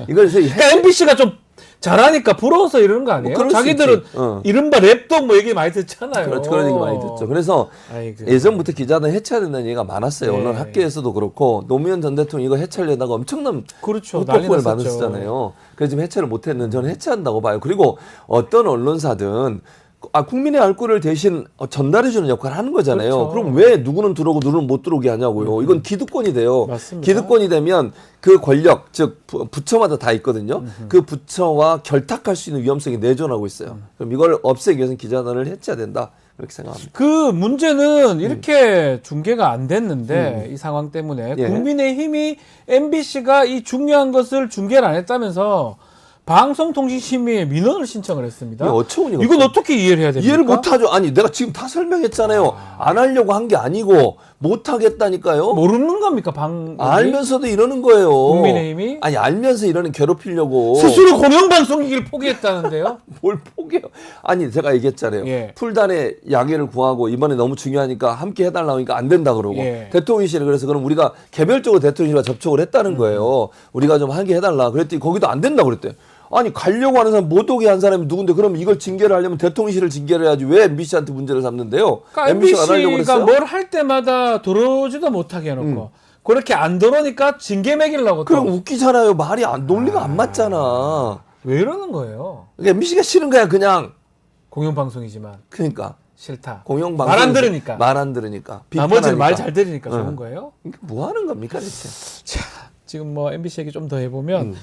이걸 그래서 그러니까 MBC가 좀 잘하니까 부러워서 이러는 거 아니에요? 그럴 수 자기들은 있지. 이른바 랩동 뭐 얘기 많이 듣잖아요. 그렇죠. 그런 얘기 많이 듣죠. 그래서 아이고. 예전부터 기자단 해체해야 된다는 얘기가 많았어요. 네. 언론 학계에서도 그렇고 노무현 전 대통령 이거 해체하려다가 엄청난 그렇죠. 난리 후폭풍을 났었죠. 받았잖아요. 그래서 지금 해체를 못했는데 저는 해체한다고 봐요. 그리고 어떤 언론사든 국민의 알권을 대신 전달해주는 역할을 하는 거잖아요. 그렇죠. 그럼 왜 누구는 들어오고 누구는 못 들어오게 하냐고요. 이건 기득권이 돼요. 맞습니다. 기득권이 되면 그 권력, 즉 부처마다 다 있거든요. 그 부처와 결탁할 수 있는 위험성이 내존하고 있어요. 그럼 이걸 없애기 위해서는 기자단을 해체해야 된다. 그렇게 생각합니다. 그 문제는 이렇게 중계가 안 됐는데 이 상황 때문에 예. 국민의힘이 MBC가 이 중요한 것을 중계를 안 했다면서 방송통신심의에 민원을 신청을 했습니다. 이게 어처구니가 이건 없어요. 어떻게 이해를 해야 됩니까? 이해를 못하죠. 아니 내가 지금 다 설명했잖아요. 안 하려고 한 게 아니고 못하겠다니까요. 모르는 겁니까? 방 알면서도 이러는 거예요. 국민의힘이? 아니 알면서 이러는 괴롭히려고. 스스로 공영방송이길 포기했다는데요. 뭘 포기해요. 아니 제가 얘기했잖아요. 예. 풀단에 양해를 구하고 이번에 너무 중요하니까 함께 해달라고 하니까 안 된다 그러고 예. 대통령실에 그래서 그럼 우리가 개별적으로 대통령실과 접촉을 했다는 거예요. 우리가 좀 하게 해달라. 그랬더니 거기도 안 된다 그랬대요. 아니 가려고 하는 사람 못 오게 한 사람이 누군데 그럼 이걸 징계를 하려면 대통령실을 징계를 해야지 왜 MBC한테 문제를 삼는데요? 그러니까 MBC가 안 하려고 MBC가 그랬어요? 뭘 할 때마다 들어오지도 못하게 해놓고 그렇게 안 들어오니까 징계 매기려고 그럼 또. 웃기잖아요. 말이 논리가 안 맞잖아. 왜 이러는 거예요? 그러니까 MBC가 싫은 거야 그냥. 공영방송이지만 그러니까 싫다. 공영방송 말 안 들으니까. 말 안 들으니까. 나머지는 말 잘 비판하니까. 들으니까 좋은 응. 거예요? 그러니까 뭐 하는 겁니까 대체? 자, 지금 뭐 MBC 얘기 좀 더 해보면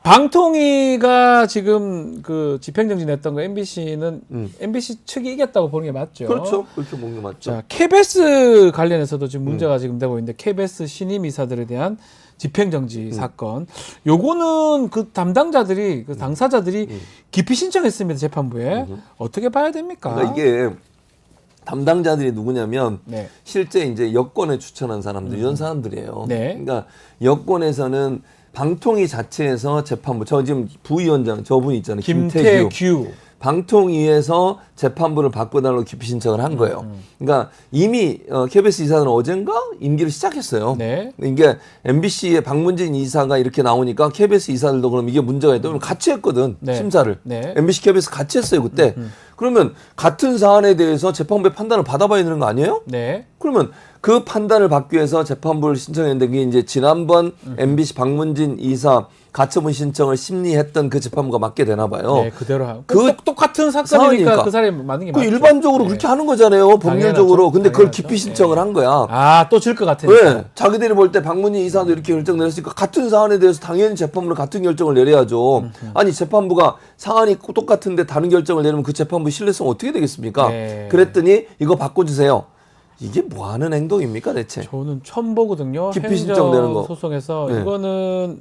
방통위가 지금 그 집행정지 냈던 거 MBC는 MBC 측이 이겼다고 보는 게 맞죠? 그렇죠. 그렇게 먹는 게 맞죠. 자, KBS 관련해서도 지금 문제가 지금 되고 있는데 KBS 신임 이사들에 대한 집행정지 사건. 요거는 그 담당자들이 그 당사자들이 기피 신청했습니다 재판부에. 어떻게 봐야 됩니까? 그러니까 이게 담당자들이 누구냐면 네. 실제 이제 여권에 추천한 사람들 이런 사람들이에요. 네. 그러니까 여권에서는 방통위 자체에서 재판부 저 지금 부위원장 저분이 있잖아요. 김태규. 방통위에서 재판부를 바꿔달라고 기피 신청을 한 거예요. 그러니까 이미 KBS 이사는 어젠가 임기를 시작했어요. 네. 이게 MBC의 박문진 이사가 이렇게 나오니까 KBS 이사들도 그럼 이게 문제가 있다. 그럼 같이 했거든 네. 심사를. 네. MBC, KBS 같이 했어요 그때. 그러면 같은 사안에 대해서 재판부의 판단을 받아봐야 되는 거 아니에요? 네. 그러면 그 판단을 받기 위해서 재판부를 신청했는데 그게 이제 지난번 MBC 박문진 이사 가처분 신청을 심리했던 그 재판부가 맡게 되나 봐요. 네, 그대로 하고. 그 똑같은 사건이니까 사안이니까. 그 사람이 맞는 게 그 맞죠. 일반적으로 네. 그렇게 하는 거잖아요. 법률적으로. 당연하죠. 근데 그걸 당연하죠. 기피 신청을 한 거야. 아, 또 질 것 같으니까. 왜? 자기들이 볼 때 박문진 이사도 이렇게 결정 내렸으니까 같은 사안에 대해서 당연히 재판부는 같은 결정을 내려야죠. 아니 재판부가 사안이 똑같은데 다른 결정을 내리면 그 재판부 신뢰성 어떻게 되겠습니까? 네. 그랬더니 이거 바꿔주세요. 이게 뭐 하는 행동입니까 대체? 저는 처음 보거든요. 기피 신청되는 거. 소송에서 네. 이거는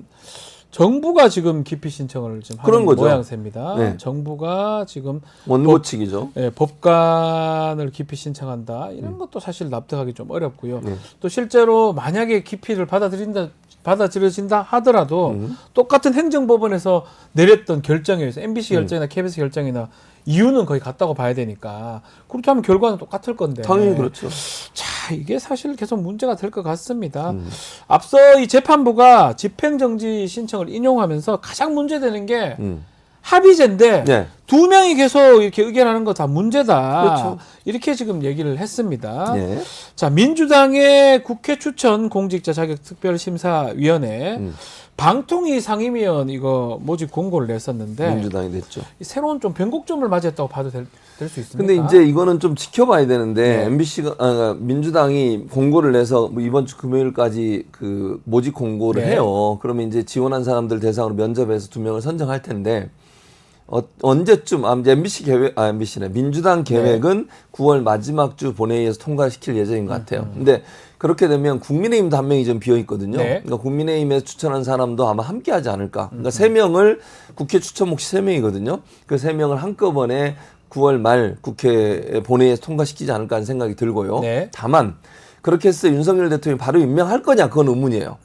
정부가 지금 기피 신청을 지금 그런 하는 거죠. 모양새입니다. 네. 정부가 지금 원고측이죠. 법관을 기피 신청한다. 이런 것도 사실 납득하기 좀 어렵고요. 네. 또 실제로 만약에 기피를 받아들여진다 하더라도 똑같은 행정법원에서 내렸던 결정에 의해서 MBC 결정이나 KBS 결정이나 이유는 거의 같다고 봐야 되니까 그렇다면 결과는 똑같을 건데. 당연히 그렇죠. 자, 이게 사실 계속 문제가 될 것 같습니다. 앞서 이 재판부가 집행정지 신청을 인용하면서 가장 문제되는 게 합의제인데 네. 두 명이 계속 이렇게 의견하는 거 다 문제다. 그렇죠. 이렇게 지금 얘기를 했습니다. 네. 자, 민주당의 국회 추천 공직자 자격 특별심사위원회 방통위 상임위원 이거 모집 공고를 냈었는데 민주당이 됐죠. 이 새로운 좀 변곡점을 맞이했다고 봐도 될 수 있습니까? 근데 이제 이거는 좀 지켜봐야 되는데 네. MBC가 민주당이 공고를 내서 뭐 이번 주 금요일까지 그 모집 공고를 네. 해요. 그러면 이제 지원한 사람들 대상으로 면접해서 2명을 선정할 텐데 언제쯤 이제 MBC네 민주당 계획은 9월 마지막 주 본회의에서 통과시킬 예정인 것 같아요. 근데 그렇게 되면 국민의힘도 한 명이 좀 비어 있거든요. 네. 그러니까 국민의힘에서 추천한 사람도 아마 함께하지 않을까. 그러니까 3명을 국회 추천 몫이 3명이거든요. 그 3명을 한꺼번에 9월 말 국회 본회의에서 통과시키지 않을까 하는 생각이 들고요. 네. 다만 그렇게 해서 윤석열 대통령이 바로 임명할 거냐 그건 의문이에요.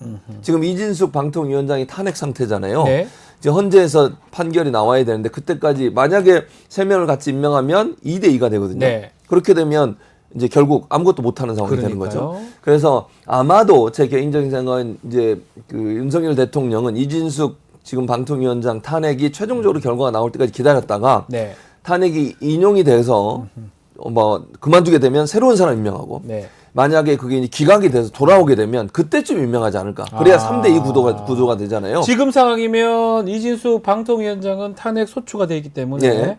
지금 이진숙 방통위원장이 탄핵 상태잖아요. 네. 이제 헌재에서 판결이 나와야 되는데 그때까지 만약에 3명을 같이 임명하면 2대2가 되거든요. 네. 그렇게 되면 이제 결국 아무것도 못하는 상황이 되는 그러니까요. 거죠. 그래서 아마도 제 개인적인 생각은 이제 그 윤석열 대통령은 이진숙 지금 방통위원장 탄핵이 최종적으로 결과가 나올 때까지 기다렸다가 네. 탄핵이 인용이 돼서 뭐 그만두게 되면 새로운 사람 임명하고 네. 만약에 그게 이제 기각이 돼서 돌아오게 되면 그때쯤 임명하지 않을까. 그래야 3대2 구조가 되잖아요. 지금 상황이면 이진숙 방통위원장은 탄핵 소추가 돼 있기 때문에 예.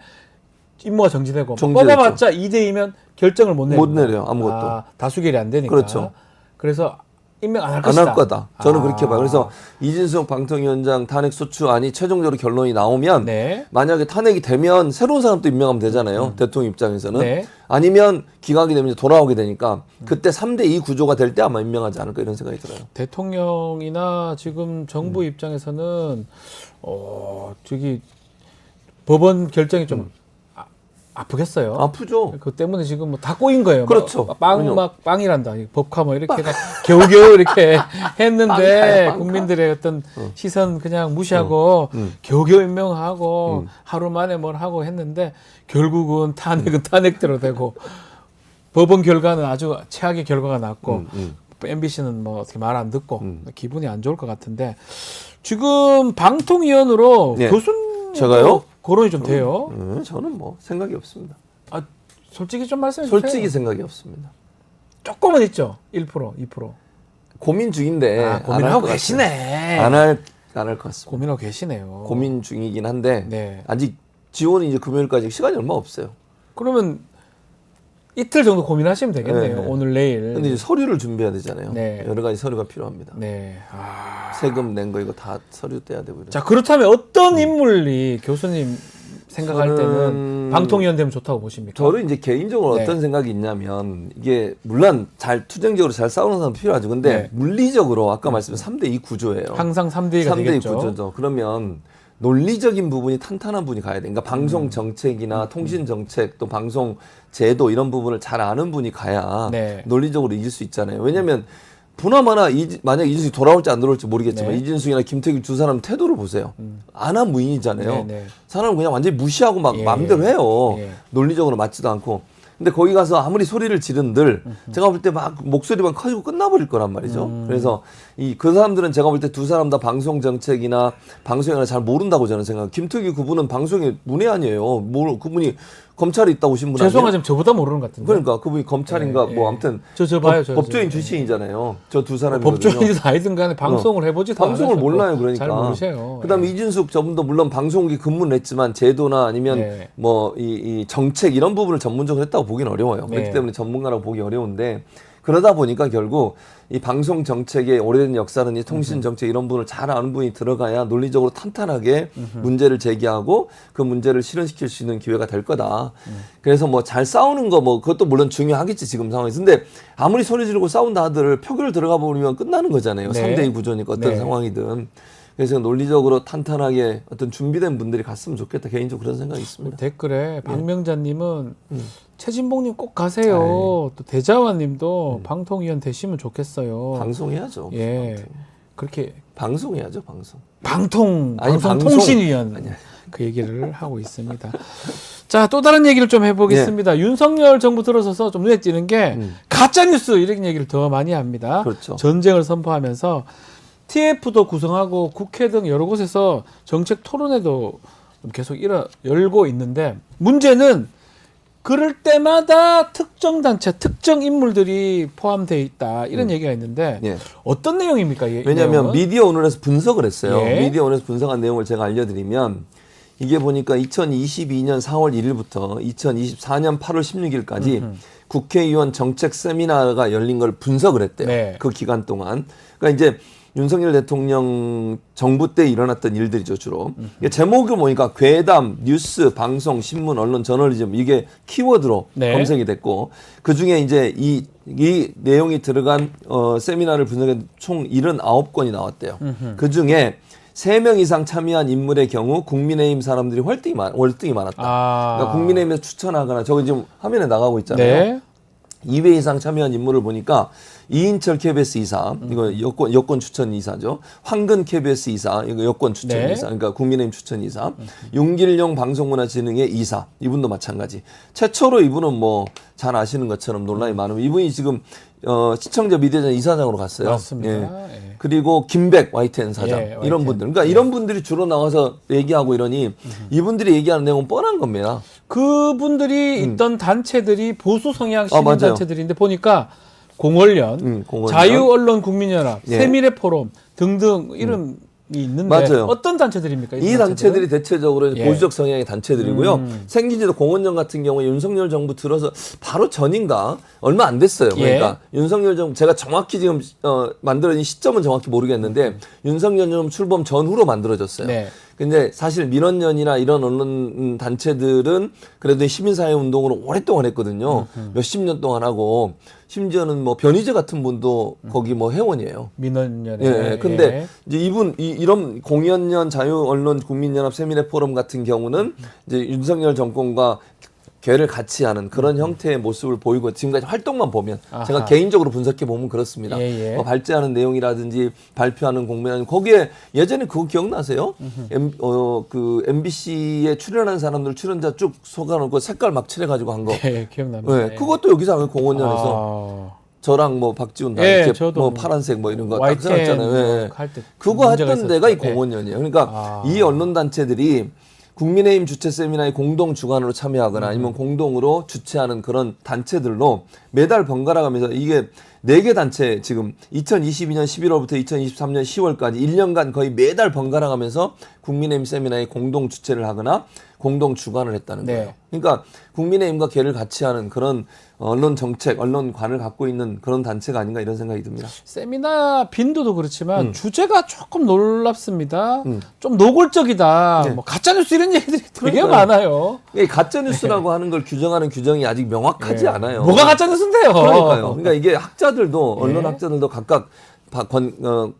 임무가 정지되고 정지됐죠. 뽑아봤자 2대2면 결정을 못 못 내요. 내려요, 아무것도. 다수결이 안 되니까. 그렇죠. 그래서 임명 안 할 안 것이다. 할 거다. 저는 그렇게 봐요. 그래서 이진숙 방통위원장 탄핵 소추안이 최종적으로 결론이 나오면 네. 만약에 탄핵이 되면 새로운 사람 또 임명하면 되잖아요. 대통령 입장에서는. 네. 아니면 기각이 되면 이제 돌아오게 되니까 그때 3대2 구조가 될 때 아마 임명하지 않을까 이런 생각이 들어요. 대통령이나 지금 정부 입장에서는 저기 법원 결정이 좀 아프겠어요. 아프죠. 그 때문에 지금 뭐 다 꼬인 거예요. 그렇죠. 막 빵이란다. 법화 뭐 이렇게 막 겨우겨우 이렇게 했는데 빵. 국민들의 어떤 시선 그냥 무시하고 겨우겨우 임명하고 하루 만에 뭘 하고 했는데 결국은 탄핵은 탄핵대로 되고 법원 결과는 아주 최악의 결과가 났고 MBC는 뭐 어떻게 말 안 듣고 기분이 안 좋을 것 같은데 지금 방통위원으로 네. 교수님 제가요? 거론이 좀 돼요. 저는 뭐 생각이 없습니다. 아, 솔직히 좀 말씀해 주세요. 솔직히 생각이 없습니다. 조금은 있죠. 1%, 2%. 고민 중인데 아, 고민하고 계시네. 안 할 것 같습니다. 고민하고 계시네요. 고민 중이긴 한데 네. 아직 지원이 이제 금요일까지 시간이 얼마 없어요. 그러면 이틀 정도 고민하시면 되겠네요. 네. 오늘 내일. 근데 이제 서류를 준비해야 되잖아요. 네. 여러 가지 서류가 필요합니다. 네. 아. 세금 낸 거 이거 다 서류 떼야 되고. 자, 그렇다면 어떤 인물이 교수님 생각할 때는 방통위원 되면 좋다고 보십니까? 저는 이제 개인적으로 네. 어떤 생각이 있냐면 이게 물론 잘 투쟁적으로 잘 싸우는 사람 필요하죠. 근데 네. 물리적으로 아까 말씀드린 3대2 구조예요. 항상 3대2가 3대2 되겠죠. 구조죠. 그러면 논리적인 부분이 탄탄한 분이 가야 돼. 그러니까 방송 정책이나 통신 정책 또 방송 제도 이런 부분을 잘 아는 분이 가야 네. 논리적으로 이길 수 있잖아요. 왜냐하면 보나마나 만약 이진숙이 돌아올지 안 돌아올지 모르겠지만 네. 이진숙이나 김태균 두 사람 태도를 보세요. 안한 무인이잖아요. 네, 네. 사람은 그냥 완전히 무시하고 막 예, 마음대로 해요. 예. 논리적으로 맞지도 않고. 근데 거기 가서 아무리 소리를 지른들 제가 볼 때 막 목소리만 커지고 끝나버릴 거란 말이죠. 그래서 그 사람들은 제가 볼 때 두 사람 다 방송 정책이나 방송이나 잘 모른다고 저는 생각해요. 김특희 그분은 방송의 문외한이에요. 그분이 검찰에 있다 오신 분 아니에요? 죄송하지만 저보다 모르는 것 같은데. 그러니까 그분이 검찰인가 예, 뭐 예. 아무튼 저 봐요. 저 법조인 저. 출신이잖아요. 저 두 사람이 법조인이든 아니든 간에 방송을 해보지도 방송을 않으셨고 몰라요. 그러니까 잘 모르세요. 그다음에 예. 이진숙 저분도 물론 방송국에 근무를 했지만 제도나 아니면 네. 뭐 이 정책 이런 부분을 전문적으로 했다고 보기는 어려워요. 네. 그렇기 때문에 전문가라고 보기 어려운데 그러다 보니까 결국 이 방송 정책의 오래된 역사는 이 통신 정책 이런 부분을 잘 아는 분이 들어가야 논리적으로 탄탄하게 문제를 제기하고 그 문제를 실현시킬 수 있는 기회가 될 거다. 그래서 뭐 잘 싸우는 거 뭐 그것도 물론 중요하겠지 지금 상황에서. 근데 아무리 소리 지르고 싸운다 하들 표결 들어가 보면 끝나는 거잖아요. 네. 3대2 구조니까 어떤 네. 상황이든. 그래서 논리적으로 탄탄하게 어떤 준비된 분들이 갔으면 좋겠다. 개인적으로 그런 생각이 있습니다. 댓글에 박명자님은 최진봉님 꼭 가세요. 또 대자화님도 방통위원 되시면 좋겠어요. 방송해야죠. 예, 방송. 그렇게 방송해야죠. 방송. 방송 방송. 통신위원 아니야. 그 얘기를 하고 있습니다. 자, 또 다른 얘기를 좀 해보겠습니다. 윤석열 정부 들어서서 좀 눈에 띄는 게 가짜 뉴스 이런 얘기를 더 많이 합니다. 그렇죠. 전쟁을 선포하면서 TF도 구성하고 국회 등 여러 곳에서 정책 토론회도 계속 열고 있는데 문제는 그럴 때마다 특정 단체, 특정 인물들이 포함되어 있다 이런 얘기가 있는데 예. 어떤 내용입니까? 왜냐하면 내용은? 미디어 오늘에서 분석을 했어요. 예. 미디어 오늘에서 분석한 내용을 제가 알려드리면 이게 보니까 2022년 4월 1일부터 2024년 8월 16일까지 국회의원 정책 세미나가 열린 걸 분석을 했대요. 네. 그 기간 동안. 그러니까 이제 윤석열 대통령 정부 때 일어났던 일들이죠, 주로. 이게 제목이 뭐니까 괴담, 뉴스, 방송, 신문, 언론, 저널리즘 이게 키워드로 네. 검색이 됐고 그 중에 이제 이 내용이 들어간 세미나를 분석한 총 79건이 나왔대요. 그 중에 3명 이상 참여한 인물의 경우 국민의힘 사람들이 월등히 많았다. 아. 그러니까 국민의힘에서 추천하거나 저거 지금 화면에 나가고 있잖아요. 네. 2회 이상 참여한 인물을 보니까 이인철 KBS 이사, 이거 여권 추천 이사죠. 황근 KBS 이사, 이거 여권 추천 네. 이사, 그러니까 국민의힘 추천 이사. 윤길용 방송문화진흥회 이사, 이분도 마찬가지. 최초로 이분은 뭐 잘 아시는 것처럼 논란이 많으면 이분이 지금 시청자 미디어전 이사장으로 갔어요. 맞습니다. 예. 예. 그리고 김백 YTN 사장 예, 이런 YTN. 분들. 그러니까 이런 분들이 주로 나와서 얘기하고 이러니 이분들이 얘기하는 내용은 뻔한 겁니다. 그분들이 있던 단체들이 보수 성향 맞아요. 시민 단체들인데 보니까 공언련, 공언련. 자유언론국민연합, 예. 세미래포럼 등등 이름이 있는데 맞아요. 어떤 단체들입니까? 이 단체들이 대체적으로 이제 예. 보수적 성향의 단체들이고요. 생긴 지도 공원령 같은 경우에 윤석열 정부 들어서 바로 전인가 얼마 안 됐어요. 예. 그러니까 윤석열 정부 제가 정확히 지금 만들어진 시점은 정확히 모르겠는데 윤석열 정부 출범 전후로 만들어졌어요. 네. 근데 사실 민원연이나 이런 언론 단체들은 그래도 시민사회 운동으로 오랫동안 했거든요. 몇십 년 동안 하고 심지어는 뭐 변희재 같은 분도 거기 뭐 회원이에요. 민원연에. 예. 근데 이제 이런 공연연 자유언론 국민연합 세미나 포럼 같은 경우는 이제 윤석열 정권과 괴를 같이 하는 그런 형태의 모습을 보이고 지금까지 활동만 보면 아하. 제가 개인적으로 분석해 보면 그렇습니다. 예, 예. 뭐 발제하는 내용이라든지 발표하는 공매라든지 거기에 예전에 그거 기억나세요? 그 MBC에 출연한 사람들 출연자 쭉 속아놓고 색깔 막 칠해가지고 한 거. 예, 기억납니다. 네, 그것도 여기서 하는 공원연에서 저랑 뭐 박지훈 다 예, 이렇게 저도 뭐 뭐 파란색 뭐 이런 거 딱 YTN 써놨잖아요. 예. 할때 그거 했던 데가 이 공원연이에요. 그러니까 이 언론 단체들이 국민의힘 주최 세미나에 공동 주관으로 참여하거나 아니면 공동으로 주최하는 그런 단체들로 매달 번갈아 가면서 이게 4개 단체 지금 2022년 11월부터 2023년 10월까지 1년간 거의 매달 번갈아 가면서 국민의힘 세미나에 공동 주최를 하거나 공동 주관을 했다는 네. 거예요. 그러니까 국민의힘과 걔를 같이 하는 그런 언론 정책, 언론관을 갖고 있는 그런 단체가 아닌가 이런 생각이 듭니다. 세미나 빈도도 그렇지만 주제가 조금 놀랍습니다. 음. 좀 노골적이다. 네. 뭐 가짜뉴스 이런 얘기들이 되게 그러니까요. 많아요. 이게 가짜 뉴스라고 하는 걸 규정하는 규정이 아직 명확하지 네. 않아요. 뭐가 가짜뉴스인데요? 그러니까요. 그러니까 이게 학자들도 예. 언론 학자들도 각각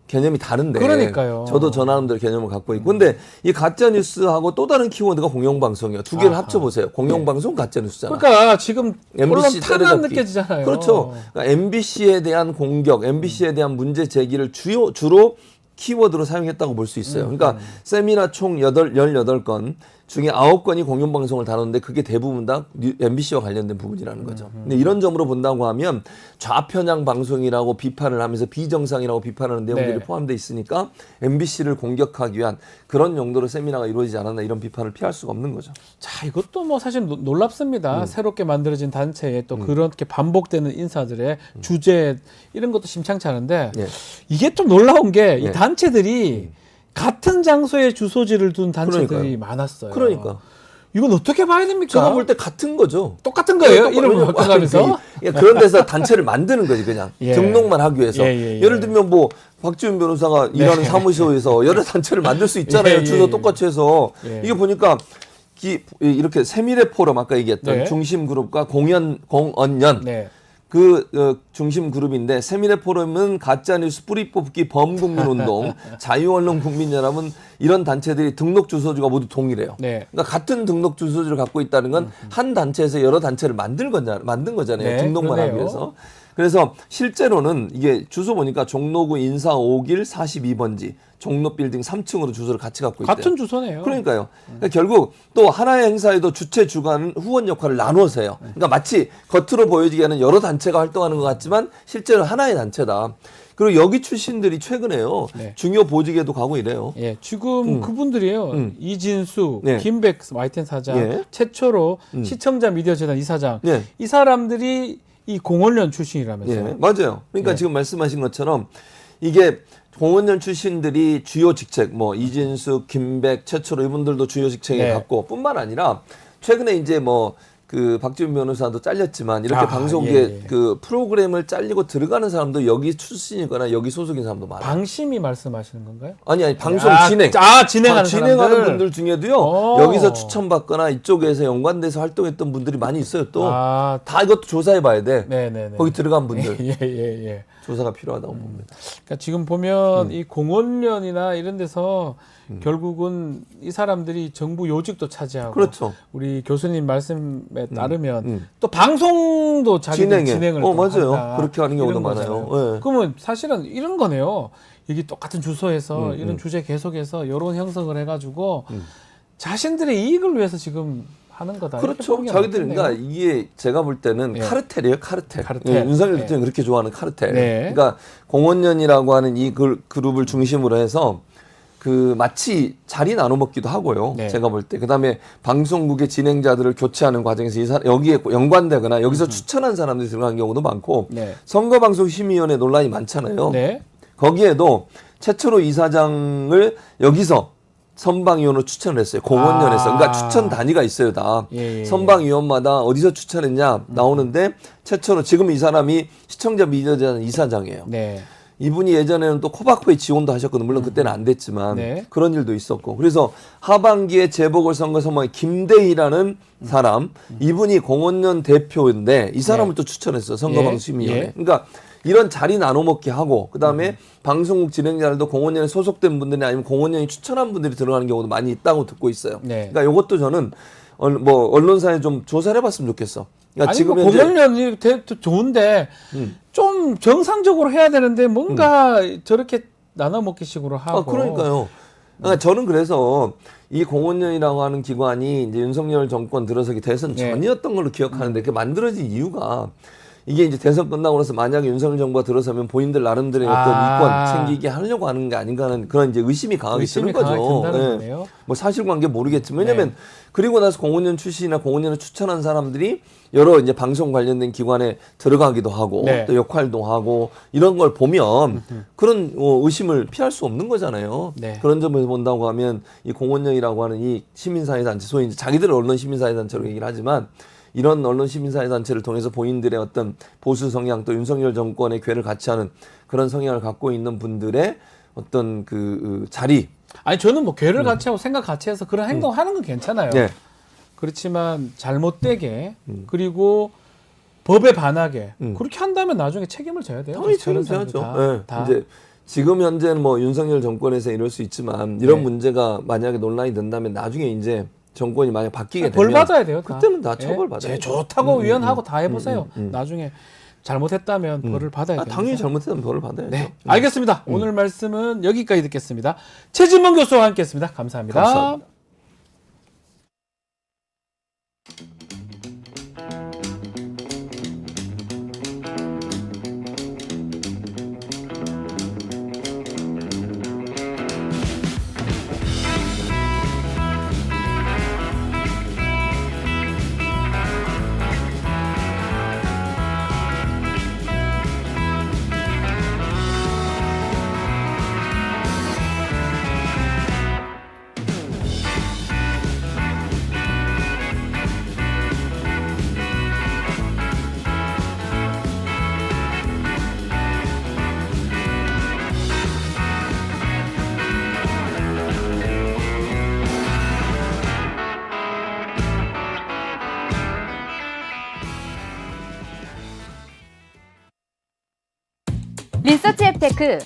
개념이 다른데. 그러니까요. 저도 저 나름대로 개념을 갖고 있고. 근데 이 가짜 뉴스하고 또 다른 키워드가 공영방송이에요. 두 개를 아하. 합쳐보세요. 공영방송 가짜 뉴스잖아. 그러니까 지금 언론 MBC 탄압 때려잡기. 느껴지잖아요. 그렇죠. 그러니까 MBC에 대한 공격, MBC에 대한 문제 제기를 주로 키워드로 사용했다고 볼 수 있어요. 그러니까 세미나 총 18건 중에 9건이 공영방송을 다뤘는데 그게 대부분 다 MBC와 관련된 부분이라는 거죠. 근데 이런 점으로 본다고 하면 좌편향 방송이라고 비판을 하면서 비정상이라고 비판하는 내용들이 네. 포함되어 있으니까 MBC를 공격하기 위한 그런 용도로 세미나가 이루어지지 않았나 이런 비판을 피할 수가 없는 거죠. 자, 이것도 뭐 사실 놀랍습니다. 새롭게 만들어진 단체에 또 그렇게 반복되는 인사들의 주제 이런 것도 심상치 않은데 예. 이게 좀 놀라운 게 이 예. 단체들이 같은 장소에 주소지를 둔 단체들이 그러니까요. 많았어요. 그러니까 이건 어떻게 봐야 됩니까? 제가 볼 때 같은 거죠. 똑같은 거예요. 똑같- 이름을 바꿔가면서. 그런 데서 단체를 만드는 거지 그냥 예. 등록만 하기 위해서. 예. 예를 들면 뭐 박지훈 변호사가 일하는 사무소에서 여러 단체를 만들 수 있잖아요. 예. 주소 똑같이 해서. 예. 이게 보니까 이렇게 세미래 포럼 아까 얘기했던 네. 중심 그룹과 공언연 네. 중심 그룹인데 세미래 포럼은 가짜뉴스 뿌리 뽑기 범국민운동 자유언론국민연합은 이런 단체들이 등록 주소지가 모두 동일해요. 네. 그러니까 같은 등록 주소지를 갖고 있다는 건 한 단체에서 여러 단체를 만든 거잖아요. 네, 등록만 하기 그러네요. 위해서. 그래서 실제로는 이게 주소 보니까 종로구 인사 5길 42번지 종로 빌딩 3층으로 주소를 같이 갖고 있대요. 같은 주소네요. 그러니까요. 그러니까 결국 또 하나의 행사에도 주최 주관은 후원 역할을 나눠서 해요. 그러니까 마치 겉으로 보여지기에는 여러 단체가 활동하는 것 같지만 실제로 하나의 단체다. 그리고 여기 출신들이 최근에요. 네. 중요 보직에도 가고 이래요. 예, 지금 그분들이요. 이진수, 네. 김백 YTN 사장, 예. 최초로 시청자 미디어 재단 이사장. 예. 이 사람들이 이 공원련 출신이라면서요. 예, 맞아요. 그러니까 예. 지금 말씀하신 것처럼 이게 공원연 출신들이 주요 직책, 뭐 이진수, 김백, 최초로 이분들도 주요 직책에 네. 갖고 뿐만 아니라 최근에 이제 뭐 그 박지훈 변호사도 잘렸지만 이렇게 아, 방송계 예. 그 프로그램을 잘리고 들어가는 사람도 여기 출신이거나 여기 소속인 사람도 많아요. 방심이 말씀하시는 건가요? 아니 방송 아, 진행. 진행하는 진행하는 사람들. 분들 중에도요. 오. 여기서 추천받거나 이쪽에서 연관돼서 활동했던 분들이 많이 있어요. 또 다 아, 이것도 조사해 봐야 돼. 네네네. 거기 들어간 분들 예. 조사가 필요하다고 봅니다. 그러니까 지금 보면 이 공원련이나 이런 데서 결국은 이 사람들이 정부 요직도 차지하고 그렇죠. 우리 교수님 말씀에 따르면 또 방송도 자기들 진행을 또 맞아요. 한다. 그렇게 하는 경우도 이런 많아요. 거잖아요. 예. 그러면 사실은 이런 거네요. 여기 똑같은 주소에서 이런 주제 계속해서 여론 형성을 해가지고 자신들의 이익을 위해서 지금 하는 거다. 이렇게 그렇죠. 보는 게 자기들 맞겠네요. 그러니까 이게 제가 볼 때는 예. 카르텔이에요. 카르텔. 카르텔. 예, 윤석열 네. 대통령이 그렇게 좋아하는 카르텔. 네. 그러니까 공원연이라고 하는 이 그룹을 중심으로 해서 그 마치 자리 나눠 먹기도 하고요. 네. 제가 볼 때. 그다음에 방송국의 진행자들을 교체하는 과정에서 여기에 연관되거나 여기서 추천한 사람들이 들어간 경우도 많고 네. 선거방송심의위원회 논란이 많잖아요. 네. 거기에도 최초로 이사장을 여기서 선방위원으로 추천을 했어요. 공원연에서. 그러니까 추천 단위가 있어요, 다. 예. 선방위원마다 어디서 추천했냐 나오는데 최초로 지금 이 사람이 시청자 미디어재단 이사장이에요. 네. 이분이 예전에는 또 코바코에 지원도 하셨거든요. 물론 그때는 안 됐지만 네. 그런 일도 있었고. 그래서 하반기에 재보궐선거 선거에 김대희라는 사람, 이분이 공원연 대표인데 이 사람을 또 추천했어요. 선거방송심의위원회. 예. 그러니까 이런 자리 나눠 먹기 하고 그다음에 방송국 진행자들도 공원연에 소속된 분들이 아니면 공원연이 추천한 분들이 들어가는 경우도 많이 있다고 듣고 있어요. 네. 그러니까 이것도 저는 뭐 언론사에 좀 조사를 해봤으면 좋겠어. 그러니까 아니 지금 뭐 현재 공원련이 좋은데 좀 정상적으로 해야 되는데 뭔가 저렇게 나눠 먹기식으로 하고. 그러니까요. 그러니까 저는 그래서 이 공원연이라고 하는 기관이 이제 윤석열 정권 들어서기 대선 네. 전이었던 걸로 기억하는데 그 만들어진 이유가 이게 이제 대선 끝나고 나서 만약에 윤석열 정부가 들어서면 본인들 나름대로의 어떤 이권 챙기게 하려고 하는 게 아닌가 하는 그런 이제 의심이 강하게 드는 거죠. 든다는 뭐 사실관계 모르겠지만 왜냐면 그리고 나서 공원연 출신이나 공원연을 추천한 사람들이 여러 이제 방송 관련된 기관에 들어가기도 하고 또 역할도 하고 이런 걸 보면 그런 의심을 피할 수 없는 거잖아요. 그런 점에서 본다고 하면 이 공원연이라고 하는 이 시민사회단체, 소위 이제 자기들을 언론 시민사회단체로 얘기를 하지만 이런 언론 시민사회단체를 통해서 본인들의 어떤 보수 성향 또 윤석열 정권의 궤를 같이 하는 그런 성향을 갖고 있는 분들의 어떤 그 자리. 아니 저는 뭐 궤를 같이 하고 생각 같이 해서 그런 행동하는 건 괜찮아요. 그렇지만 잘못되게 그리고 법에 반하게 그렇게 한다면 나중에 책임을 져야 돼요. 당연히 책임져야죠. 이제 지금 현재는 뭐 윤석열 정권에서 이럴 수 있지만 이런 문제가 만약에 논란이 된다면 나중에 이제 정권이 만약 바뀌게 되면 벌 받아야 돼요. 그때는 다 처벌받아요. 좋다고 위헌하고 다 해보세요. 나중에 잘못했다면 벌을 받아야 돼요. 당연히 잘못했다면 벌을 받아야죠. 네, 알겠습니다. 오늘 말씀은 여기까지 듣겠습니다. 최진문 교수와 함께했습니다. 감사합니다. 감사합니다. 리서치 앱테크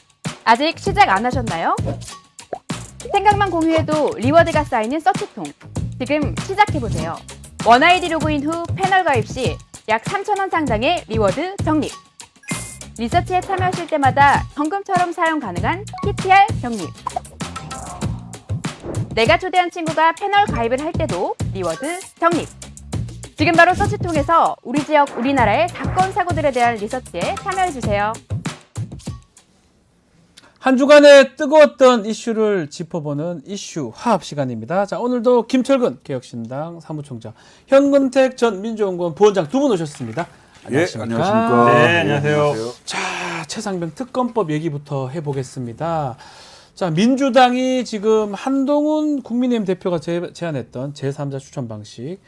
아직 시작 안 하셨나요? 생각만 공유해도 리워드가 쌓이는 서치통 지금 시작해보세요. 원아이디 로그인 후 패널 가입 시 약 3,000원 상당의 리워드 적립. 리서치에 참여하실 때마다 현금처럼 사용 가능한 PTR 적립. 내가 초대한 친구가 패널 가입을 할 때도 리워드 적립. 지금 바로 서치통에서 우리 지역, 우리나라의 사건, 사고들에 대한 리서치에 참여해주세요. 한 주간의 뜨거웠던 이슈를 짚어보는 이슈 화합 시간입니다. 자, 오늘도 김철근 개혁신당 사무총장, 현근택 전 민주연구원 부원장 두 분 오셨습니다. 안녕하십니까? 안녕하십니까? 네, 안녕하세요. 자, 최상병 특검법 얘기부터 해보겠습니다. 자, 민주당이 지금 한동훈 국민의힘 대표가 제안했던 제3자 추천 방식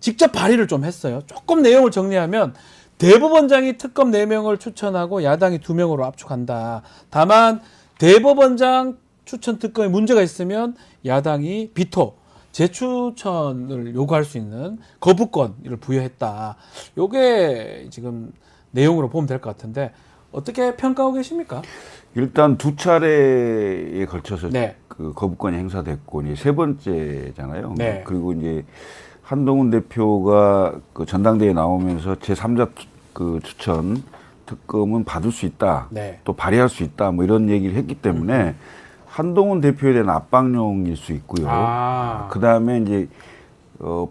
직접 발의를 좀 했어요. 조금 내용을 정리하면 대법원장이 특검 4명을 추천하고 야당이 2명으로 압축한다. 다만 대법원장 추천 특검에 문제가 있으면 야당이 비토, 재추천을 요구할 수 있는 거부권을 부여했다. 요게 지금 내용으로 보면 될 것 같은데 어떻게 평가하고 계십니까? 일단 두 차례에 걸쳐서 네. 그 거부권이 행사됐고 이제 세 번째잖아요. 네. 그리고 이제 한동훈 대표가 그 전당대회에 나오면서 제3자 그 추천 특검은 받을 수 있다. 네. 또 발의할 수 있다. 뭐 이런 얘기를 했기 때문에 한동훈 대표에 대한 압박용일 수 있고요. 그 다음에 이제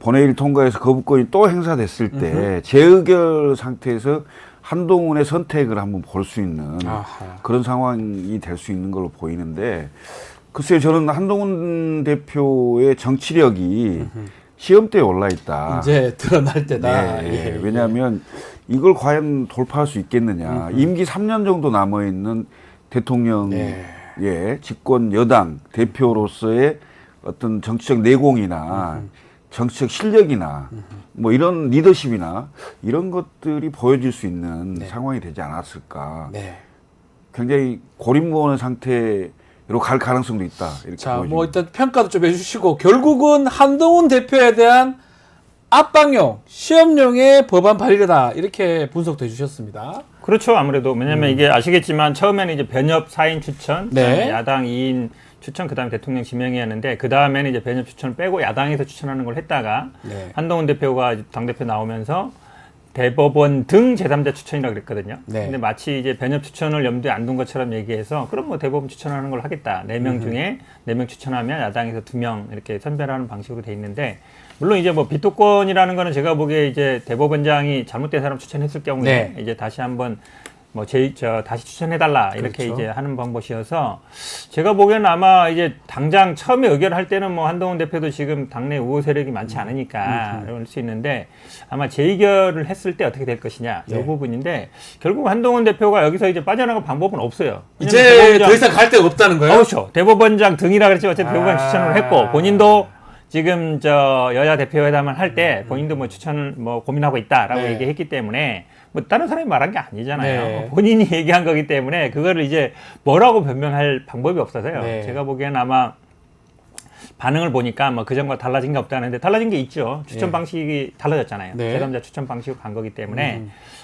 본회의를 통과해서 거부권이 또 행사됐을 때 재의결 상태에서 한동훈의 선택을 한번 볼 수 있는 그런 상황이 될 수 있는 걸로 보이는데 글쎄요, 저는 한동훈 대표의 정치력이 시험대에 올라 있다. 이제 드러날 때다. 네, 왜냐하면 이걸 과연 돌파할 수 있겠느냐. 임기 3년 정도 남아있는 대통령의 집권 여당 대표로서의 어떤 정치적 내공이나 정치적 실력이나 뭐 이런 리더십이나 이런 것들이 보여질 수 있는 상황이 되지 않았을까. 굉장히 고립무원의 상태로 갈 가능성도 있다. 이렇게 자, 보여집니다. 뭐 일단 평가도 좀 해주시고 결국은 한동훈 대표에 대한 압박용, 시험용의 법안 발의다 이렇게 분석도 해주셨습니다. 그렇죠. 아무래도 왜냐하면 이게 아시겠지만 처음에는 이제 변협 4인 추천, 네. 야당 2인 추천, 그다음에 대통령 지명이었는데 그 다음에는 이제 변협 추천을 빼고 야당에서 추천하는 걸 했다가 한동훈 대표가 당 대표 나오면서 대법원 등 제3자 추천이라고 그랬거든요. 네. 근데 마치 이제 변협 추천을 염두에 안 둔 것처럼 얘기해서 그럼 뭐 대법원 추천하는 걸 하겠다. 4명 중에 4명 추천하면 야당에서 2명 이렇게 선별하는 방식으로 돼 있는데 물론 이제 뭐 비토권이라는 거는 제가 보기에 이제 대법원장이 잘못된 사람 추천했을 경우에 네. 이제 다시 한번 뭐 다시 추천해달라 이렇게 그렇죠. 이제 하는 방법이어서 제가 보기에는 아마 이제 당장 처음에 의결할 때는 뭐 한동훈 대표도 지금 당내 우호 세력이 많지 않으니까 그럴 수 있는데 아마 재의결을 했을 때 어떻게 될 것이냐 이 네. 부분인데 결국 한동훈 대표가 여기서 이제 빠져나갈 방법은 없어요. 이제 더 이상 갈 데가 없다는 거예요? 그렇죠. 대법원장 등이라 그랬지만 어쨌든 대법원 추천을 했고 본인도 지금 여야 대표회담을 할 때 본인도 뭐 추천을 뭐 고민하고 있다라고 네. 얘기했기 때문에 뭐 다른 사람이 말한 게 아니잖아요. 네. 본인이 얘기한 거기 때문에 그거를 이제 뭐라고 변명할 방법이 없어서요. 네. 제가 보기에는 아마 반응을 보니까 뭐 그전과 달라진 게 없다는데 달라진 게 있죠. 추천 네. 방식이 달라졌잖아요. 네. 제3자 추천 방식으로 간 거기 때문에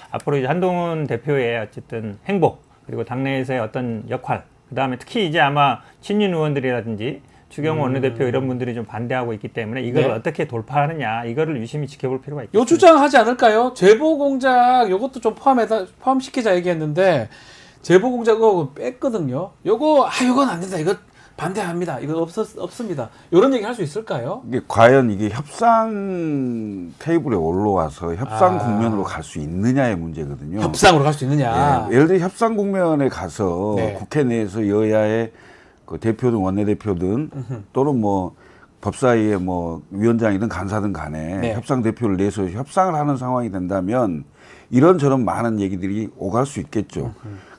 앞으로 이제 한동훈 대표의 어쨌든 행보 그리고 당내에서의 어떤 역할 그다음에 특히 이제 아마 친윤 의원들이라든지 추경호 원내대표 이런 분들이 좀 반대하고 있기 때문에 이걸 네. 어떻게 돌파하느냐 이거를 유심히 지켜볼 필요가 있겠죠. 요 주장 하지 않을까요? 제보 공작 요것도 좀 포함시키자 얘기했는데 제보 공작 그거 뺐거든요. 요건 안 된다. 이거 반대합니다. 이거 없습니다. 요런 얘기 할 수 있을까요? 이게 과연 이게 협상 테이블에 올라와서 협상 국면으로 갈 수 있느냐의 문제거든요. 협상으로 갈 수 있느냐? 예, 예를 들어 협상 국면에 가서 네. 국회 내에서 여야의 그 대표든 원내대표든 또는 뭐 법사위의 뭐 위원장이든 간사든 간에 네. 협상 대표를 내서 협상을 하는 상황이 된다면 이런저런 많은 얘기들이 오갈 수 있겠죠.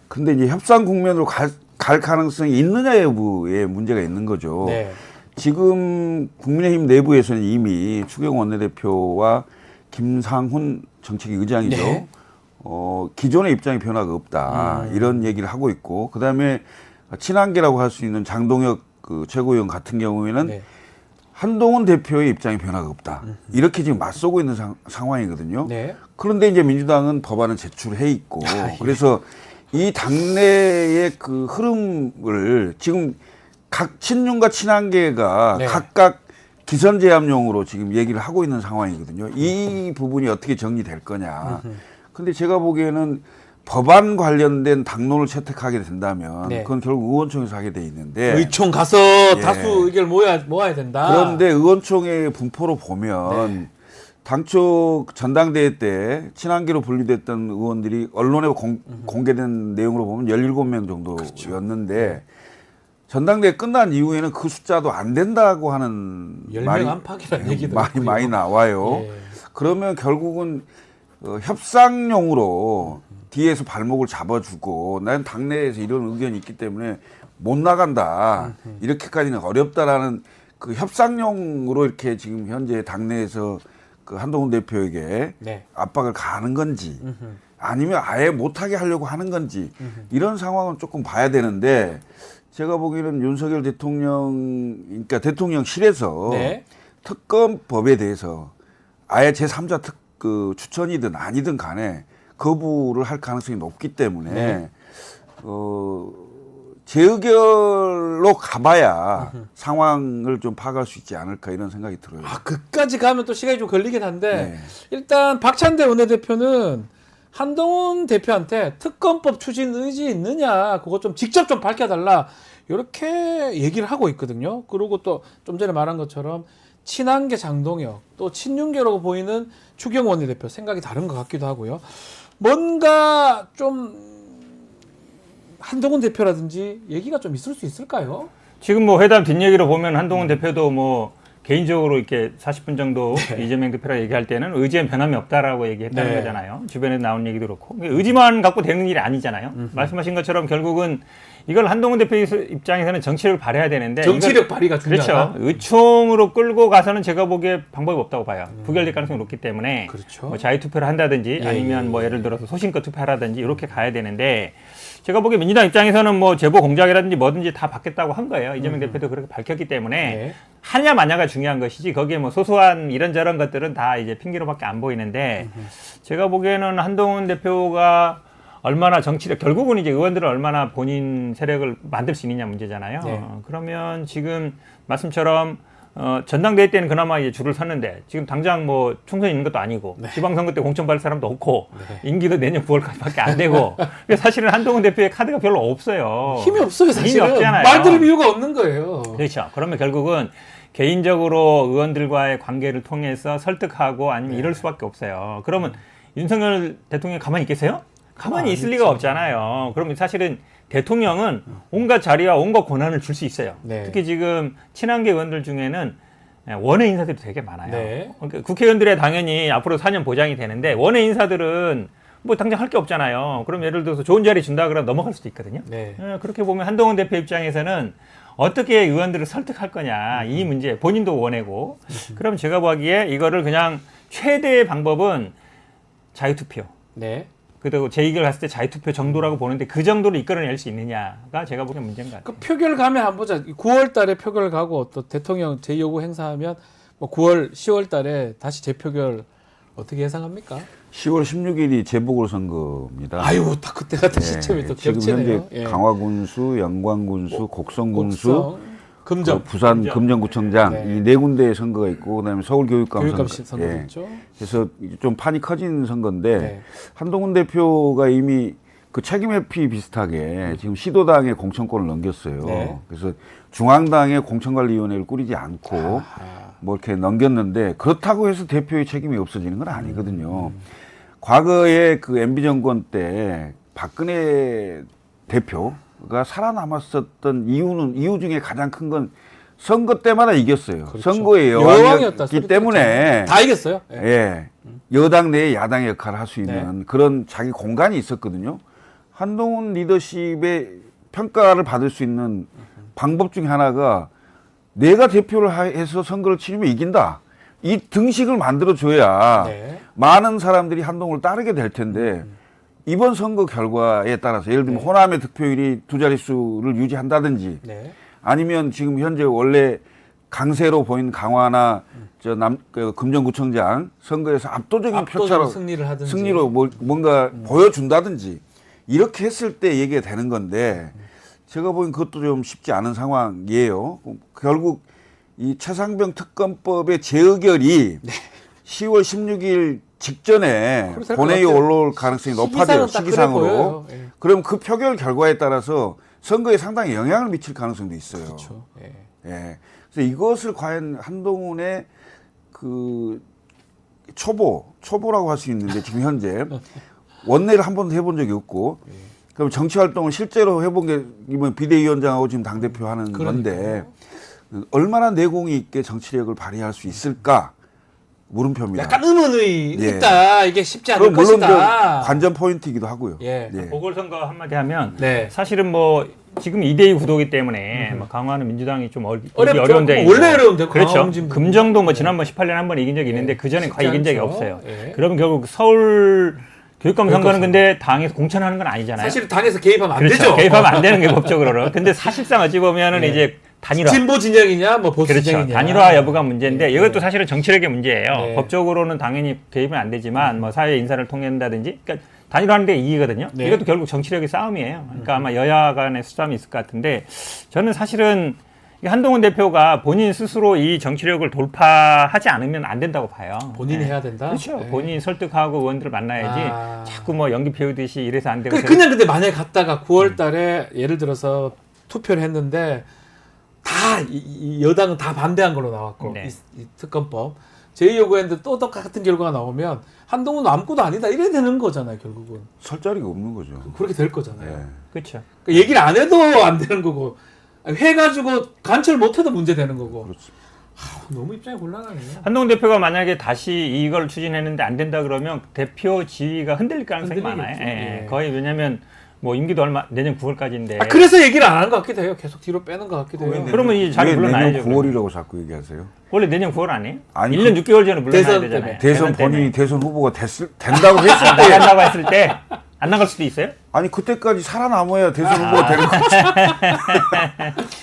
근데 이제 협상 국면으로 갈 가능성이 있느냐 여부에 문제가 있는 거죠. 네. 지금 국민의힘 내부에서는 이미 추경호 원내대표와 김상훈 정책위 의장이죠. 네. 기존의 입장에 변화가 없다. 이런 얘기를 하고 있고, 그 다음에 친한계라고 할 수 있는 장동혁 그 최고위원 같은 경우에는 네. 한동훈 대표의 입장에 변화가 없다. 이렇게 지금 맞서고 있는 상황이거든요. 네. 그런데 이제 민주당은 법안을 제출해 있고, 그래서 이 당내의 그 흐름을 지금 각 친윤과 친한계가 네. 각각 기선제압용으로 지금 얘기를 하고 있는 상황이거든요. 이 부분이 어떻게 정리될 거냐. 근데 제가 보기에는 법안 관련된 당론을 채택하게 된다면 네. 그건 결국 의원총회에서 하게 돼 있는데 의총 가서 예. 다수 의견을 모아야 된다. 그런데 의원총회 분포로 보면 당초 전당대회 때 친한계로 분리됐던 의원들이 언론에 공개된 내용으로 보면 17명 정도였는데 전당대회 끝난 이후에는 그 숫자도 안 된다고 하는 10명 안팎이라는 얘기도 많이 나와요. 예. 그러면 결국은 협상용으로 뒤에서 발목을 잡아주고 난 당내에서 이런 의견이 있기 때문에 못 나간다. 이렇게까지는 어렵다라는 그 협상용으로 이렇게 지금 현재 당내에서 그 한동훈 대표에게 네. 압박을 가하는 건지 아니면 아예 못하게 하려고 하는 건지 이런 상황은 조금 봐야 되는데 제가 보기에는 윤석열 대통령, 그러니까 대통령실에서 네. 특검법에 대해서 아예 제3자 추천이든 아니든 간에 거부를 할 가능성이 높기 때문에 네. 재의결로 가봐야 상황을 좀 파악할 수 있지 않을까 이런 생각이 들어요. 아, 그까지 가면 또 시간이 좀 걸리긴 한데 네. 일단 박찬대 원내대표는 한동훈 대표한테 특검법 추진 의지 있느냐 그거 좀 직접 좀 밝혀달라 이렇게 얘기를 하고 있거든요. 그리고 또 좀 전에 말한 것처럼 친한계 장동혁 또 친윤계라고 보이는 추경호 원내대표 생각이 다른 것 같기도 하고요. 뭔가 좀 한동훈 대표라든지 얘기가 좀 있을 수 있을까요? 지금 뭐 회담 뒷얘기로 보면 한동훈 대표도 뭐 개인적으로 이렇게 40분 정도 이재명 대표랑 얘기할 때는 의지엔 변함이 없다라고 얘기했다는 네. 거잖아요. 주변에 나온 얘기도 그렇고. 의지만 갖고 되는 일이 아니잖아요. 말씀하신 것처럼 결국은 이걸 한동훈 대표 입장에서는 정치력을 발휘해야 되는데 정치력 발휘가 중요하다. 그렇죠. 의총으로 끌고 가서는 제가 보기에 방법이 없다고 봐요. 부결될 가능성이 높기 때문에 그렇죠. 뭐 자유투표를 한다든지 예, 아니면 예, 뭐 예를 들어서 소신껏 투표하라든지 이렇게 가야 되는데 제가 보기에 민주당 입장에서는 뭐 제보 공작이라든지 뭐든지 다 받겠다고 한 거예요. 이재명 대표도 그렇게 밝혔기 때문에 네. 하냐 마냐가 중요한 것이지 거기에 뭐 소소한 이런저런 것들은 다 이제 핑계로밖에 안 보이는데 제가 보기에는 한동훈 대표가 얼마나 정치력 결국은 이제 의원들은 얼마나 본인 세력을 만들 수 있느냐 문제잖아요. 네. 그러면 지금 말씀처럼 전당대회 때는 그나마 이제 줄을 섰는데 지금 당장 뭐 총선 있는 것도 아니고 지방선거 때 공천 받을 사람도 없고 임기도 내년 9월까지밖에 안 되고 그래서 사실은 한동훈 대표의 카드가 별로 없어요. 힘이 없어요, 사실은. 힘이 없잖아요. 말 들을 이유가 없는 거예요. 그렇죠. 그러면 결국은 개인적으로 의원들과의 관계를 통해서 설득하고 아니면 이럴 수밖에 없어요. 그러면 윤석열 대통령이 가만히 있겠어요? 가만히 있을 리가 없잖아요. 그러면 사실은 대통령은 온갖 자리와 온갖 권한을 줄 수 있어요. 네. 특히 지금 친한계 의원들 중에는 원외 인사들이 되게 많아요. 네. 그러니까 국회의원들의 당연히 앞으로 4년 보장이 되는데 원외 인사들은 뭐 당장 할 게 없잖아요. 그럼 예를 들어서 좋은 자리 준다 그러면 넘어갈 수도 있거든요. 네. 그렇게 보면 한동훈 대표 입장에서는 어떻게 의원들을 설득할 거냐 이 문제 본인도 원해고 그럼 제가 보기에 이거를 그냥 최대의 방법은 자유투표. 네. 그리고 제2를 갔을 때 자유투표 정도라고 보는데 그 정도로 이끌어낼 수 있느냐가 제가 보기엔 문제인 것 같아요. 그 표결 가면 한번 보자. 9월 달에 표결 가고 또 대통령 제2요구 행사하면 뭐 9월, 10월 달에 다시 재표결 어떻게 예상합니까? 10월 16일이 재보궐선거입니다. 아유, 딱 그때 같은 예, 시점이 또 지금 겹치네요. 현재 강화군수, 영광군수, 곡성군수, 곡성, 금정, 부산 금정구청장 네. 이 네 군데의 선거가 있고 그다음에 서울교육감 교육감 선거. 선거 예. 있죠. 그래서 좀 판이 커진 선거인데 네. 한동훈 대표가 이미 그 책임 회피 비슷하게 지금 시도당에 공천권을 넘겼어요. 네. 그래서 중앙당에 공천관리위원회를 꾸리지 않고 뭐 이렇게 넘겼는데 그렇다고 해서 대표의 책임이 없어지는 건 아니거든요. 과거에 그 MB 정권 때 박근혜 대표가 살아남았었던 이유 중에 가장 큰 건 선거 때마다 이겼어요. 그렇죠. 선거의 여왕이었다 여왕이었기 소리 때문에 다 이겼어요. 예. 예. 여당 내에 야당의 역할을 할 수 있는 네. 그런 자기 공간이 있었거든요. 한동훈 리더십의 평가를 받을 수 있는 방법 중에 하나가 내가 대표를 해서 선거를 치르면 이긴다. 이 등식을 만들어줘야 네. 많은 사람들이 한동훈을 따르게 될 텐데 이번 선거 결과에 따라서 예를 들면 네. 호남의 득표율이 두 자릿수를 유지한다든지 네. 아니면 지금 현재 원래 강세로 보인 강화나 금정구청장 선거에서 압도적인 압도적인 표차로 승리를 하든지. 승리로 뭔가 보여준다든지 이렇게 했을 때 얘기가 되는 건데 제가 보기엔 그것도 좀 쉽지 않은 상황이에요. 결국 이 최상병 특검법의 재의결이 10월 16일 직전에 그렇게 될것 본회의에 같아요. 올라올 가능성이 높아져요. 시기상은 딱 그래 시기상으로. 보여요. 예. 그럼 그 표결 결과에 따라서 선거에 상당히 영향을 미칠 가능성도 있어요. 그렇죠. 예. 예. 그래서 이것을 과연 한동훈의 그 초보라고 할 수 있는데 지금 현재 원내를 한 번도 해본 적이 없고 그럼 정치 활동을 실제로 해본 게 이번 비대위원장하고 지금 당대표 하는 건데 얼마나 내공이 있게 정치력을 발휘할 수 있을까 물음표입니다. 약간 의문이 예. 있다. 이게 쉽지 않을 그럼 물론 것이다. 관전 포인트이기도 하고요. 예. 보궐선거 한마디 하면 네. 사실은 뭐 지금 2대2 구도기 때문에 뭐 강화는 민주당이 좀 어렵죠. 어려운데 원래 어려운데 그렇죠. 강화음진 금정도 뭐 네. 지난번 18년에 한 번 이긴 적이 있는데 그 전에 쉽지 거의 이긴 적이 않죠. 없어요. 예. 그러면 결국 서울 교육감 선거는 근데 당에서 공천하는 건 아니잖아요. 사실 당에서 개입하면 안 그렇죠. 되죠. 개입하면 안 되는 게 법적으로는. 근데 사실상 어찌 보면은 예. 이제 단일화. 진보 진영이냐, 뭐 보수 그렇죠. 진영이냐. 단일화 여부가 문제인데 예. 이것도 사실은 정치력의 문제예요. 네. 법적으로는 당연히 개입은 안 되지만 뭐 사회 인사를 통한다든지 그러니까 단일화하는 데 이기거든요. 네. 이것도 결국 정치력의 싸움이에요. 그러니까 아마 여야 간의 수싸움이 있을 것 같은데 저는 사실은 한동훈 대표가 본인 스스로 이 정치력을 돌파하지 않으면 안 된다고 봐요. 본인이 네. 해야 된다. 그렇죠. 네. 본인이 설득하고 의원들을 만나야지 아. 자꾸 뭐 연기 피우듯이 이래서 안 되고 그냥 근데 만약에 갔다가 9월 달에 예를 들어서 투표를 했는데 다 이 여당은 다 반대한 걸로 나왔고 네. 이 특검법 제2요구했는데 또 똑같은 결과가 나오면 한동훈은 아무것도 아니다 이래 되는 거잖아요. 결국은 설 자리가 없는 거죠. 그렇게 될 거잖아요. 예. 그렇죠. 그러니까 얘기를 안 해도 안 되는 거고 해가지고 간철 못해도 문제 되는 거고. 그렇죠. 너무 입장이 곤란하네요. 한동훈 대표가 만약에 다시 이걸 추진했는데 안 된다 그러면 대표 지위가 흔들릴 가능성이 흔들리겠죠. 많아요. 예. 예. 거의 왜냐면 뭐 임기도 얼마 내년 9월까지인데. 아, 그래서 얘기를 안 하는 것 같기도 해요. 계속 뒤로 빼는 것 같기도 해요. 그러면 이 자리 왜 물러나야죠. 내년 9월이라고 자꾸 얘기하세요? 원래 내년 9월 아니에요? 아니, 1년 6개월 전에 물러나야 대선 되잖아요. 때문에. 대선 때문에. 본인이 대선 후보가 된다고 했을 때 나간다고 했을 때 안 나갈 수도 있어요? 아니 그때까지 살아남아야 대선 후보가 되는 거죠.